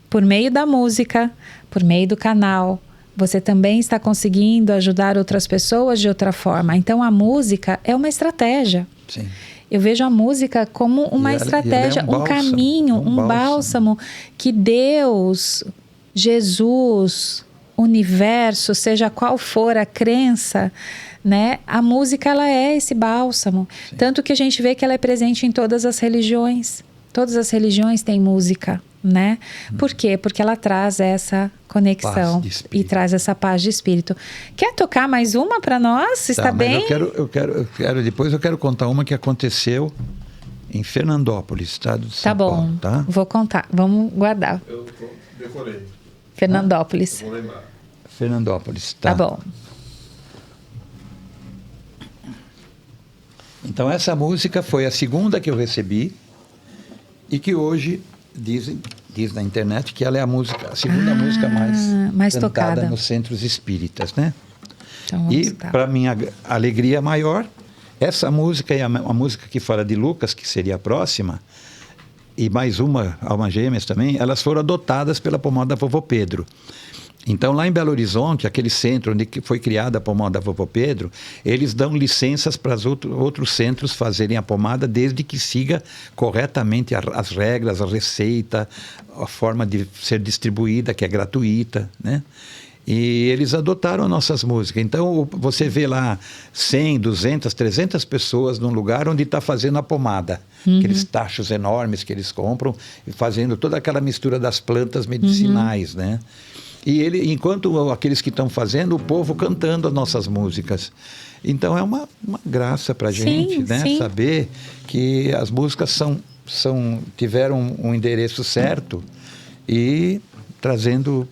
Speaker 1: por meio da música, por meio do canal, você também está conseguindo ajudar outras pessoas de outra forma. Então, a música é uma estratégia.
Speaker 2: Sim.
Speaker 1: Eu vejo a música como uma estratégia, um caminho, um bálsamo que Deus, Jesus, universo, seja qual for a crença, né? A música, ela é esse bálsamo. Sim. Tanto que a gente vê que ela é presente em todas as religiões. Todas as religiões têm música, né? Por quê? Porque ela traz essa conexão e traz essa paz de espírito. Quer tocar mais uma para nós? Está bem?
Speaker 2: Eu quero depois eu quero contar uma que aconteceu em Fernandópolis, estado de São Paulo. Tá bom.
Speaker 1: Vou contar. Vamos guardar.
Speaker 3: Eu decorei.
Speaker 1: Fernandópolis.
Speaker 3: Vou lembrar.
Speaker 2: Fernandópolis, tá.
Speaker 1: Tá bom.
Speaker 2: Então essa música foi a segunda que eu recebi e que hoje diz na internet que ela é a segunda música mais cantada
Speaker 1: tocada
Speaker 2: nos centros espíritas, né?
Speaker 1: Então,
Speaker 2: e para minha alegria maior, essa música e a música que fala de Lucas, que seria a próxima, e mais uma, Almas Gêmeas também, elas foram adotadas pela Pomada Vovô Pedro. Então, lá em Belo Horizonte, aquele centro onde foi criada a pomada Vovô Pedro, eles dão licenças para os outros centros fazerem a pomada, desde que siga corretamente as regras, a receita, a forma de ser distribuída, que é gratuita, né? E eles adotaram nossas músicas. Então, você vê lá 100, 200, 300 pessoas num lugar onde está fazendo a pomada. Aqueles tachos enormes que eles compram, e fazendo toda aquela mistura das plantas medicinais, né? E enquanto aqueles que estão fazendo, o povo cantando as nossas músicas. Então é uma graça para a gente, né? Sim. Saber que as músicas tiveram um endereço certo e trazendo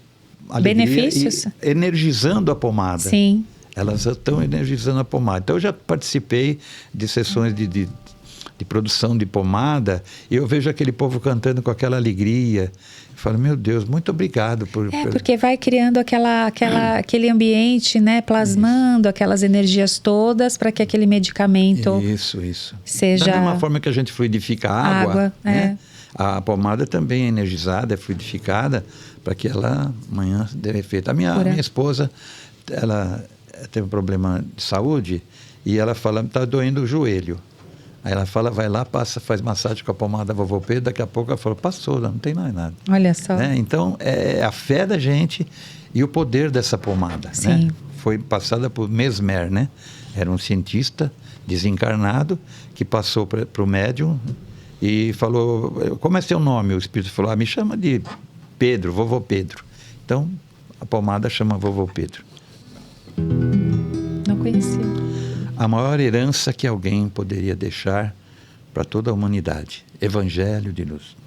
Speaker 2: alegria, benefícios, e energizando a pomada.
Speaker 1: Sim.
Speaker 2: Elas estão energizando a pomada. Então eu já participei de sessões de produção de pomada, e eu vejo aquele povo cantando com aquela alegria. Eu falo, meu Deus, muito obrigado
Speaker 1: porque vai criando aquele ambiente, né, plasmando aquelas energias todas para que aquele medicamento seja...
Speaker 2: Da mesma forma que a gente fluidifica a água, né? A pomada também é energizada, é fluidificada, para que ela amanhã dê efeito. A minha esposa, ela teve um problema de saúde, e ela fala, está doendo o joelho. Aí ela fala, vai lá, faz massagem com a pomada Vovô Pedro, daqui a pouco ela fala, passou, não tem mais nada.
Speaker 1: Olha só.
Speaker 2: Né? Então, é a fé da gente e o poder dessa pomada.
Speaker 1: Sim.
Speaker 2: Né? Foi passada por Mesmer, né? Era um cientista desencarnado que passou para o médium e falou, como é seu nome? O espírito falou, me chama de Pedro, Vovô Pedro. Então, a pomada chama Vovô Pedro.
Speaker 1: Não conhecia.
Speaker 2: A maior herança que alguém poderia deixar para toda a humanidade. Evangelho de luz.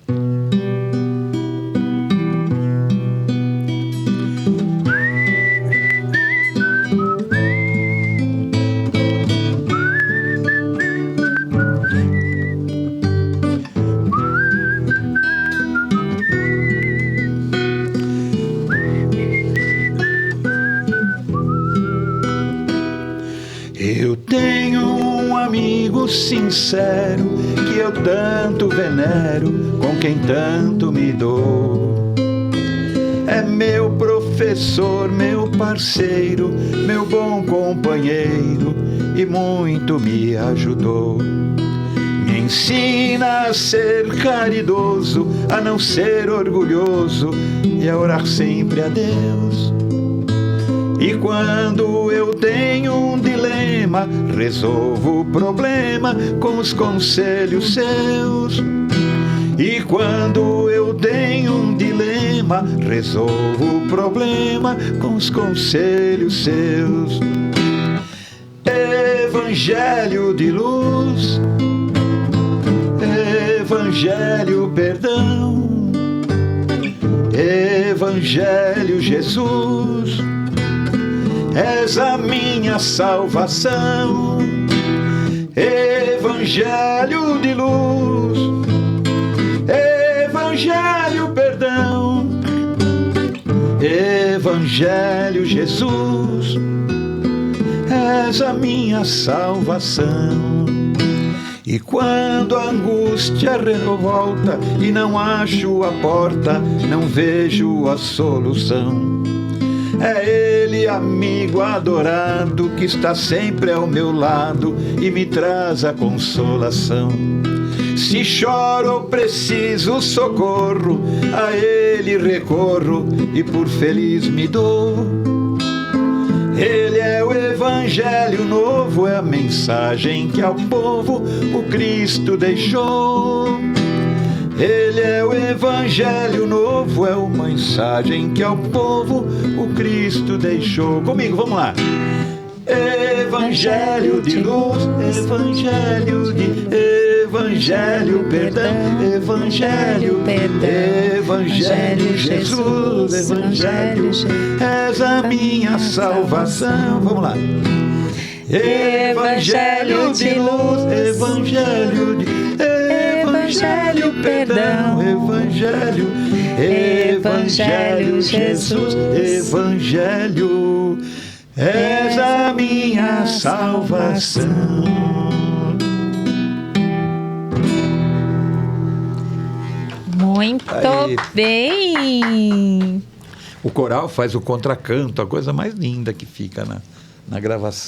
Speaker 2: Eu tenho um amigo sincero que eu tanto venero, com quem tanto me dou. É meu professor, meu parceiro, meu bom companheiro e muito me ajudou. Me ensina a ser caridoso, a não ser orgulhoso e a orar sempre a Deus. E quando eu tenho um dilema, resolvo o problema com os conselhos seus. E quando eu tenho um dilema, resolvo o problema com os conselhos seus. Evangelho de luz, Evangelho perdão, Evangelho Jesus, és a minha salvação. Evangelho de luz, Evangelho perdão, Evangelho Jesus, és a minha salvação. E quando a angústia revolta e não acho a porta, não vejo a solução, é Ele, amigo adorado, que está sempre ao meu lado e me traz a consolação. Se choro ou preciso socorro, a Ele recorro e por feliz me dou. Ele é o Evangelho novo, é a mensagem que ao povo o Cristo deixou. Ele é o Evangelho novo, é uma mensagem que ao povo o Cristo deixou. Comigo, vamos lá. Evangelho de luz, Evangelho perdão, Evangelho Jesus, Evangelho, és a minha salvação. Vamos lá. Evangelho de luz, Evangelho perdão, Evangelho Jesus, Evangelho, és a minha salvação.
Speaker 1: Muito
Speaker 2: Aí.
Speaker 1: bem!
Speaker 2: O coral faz o contracanto, a coisa mais linda que fica na gravação.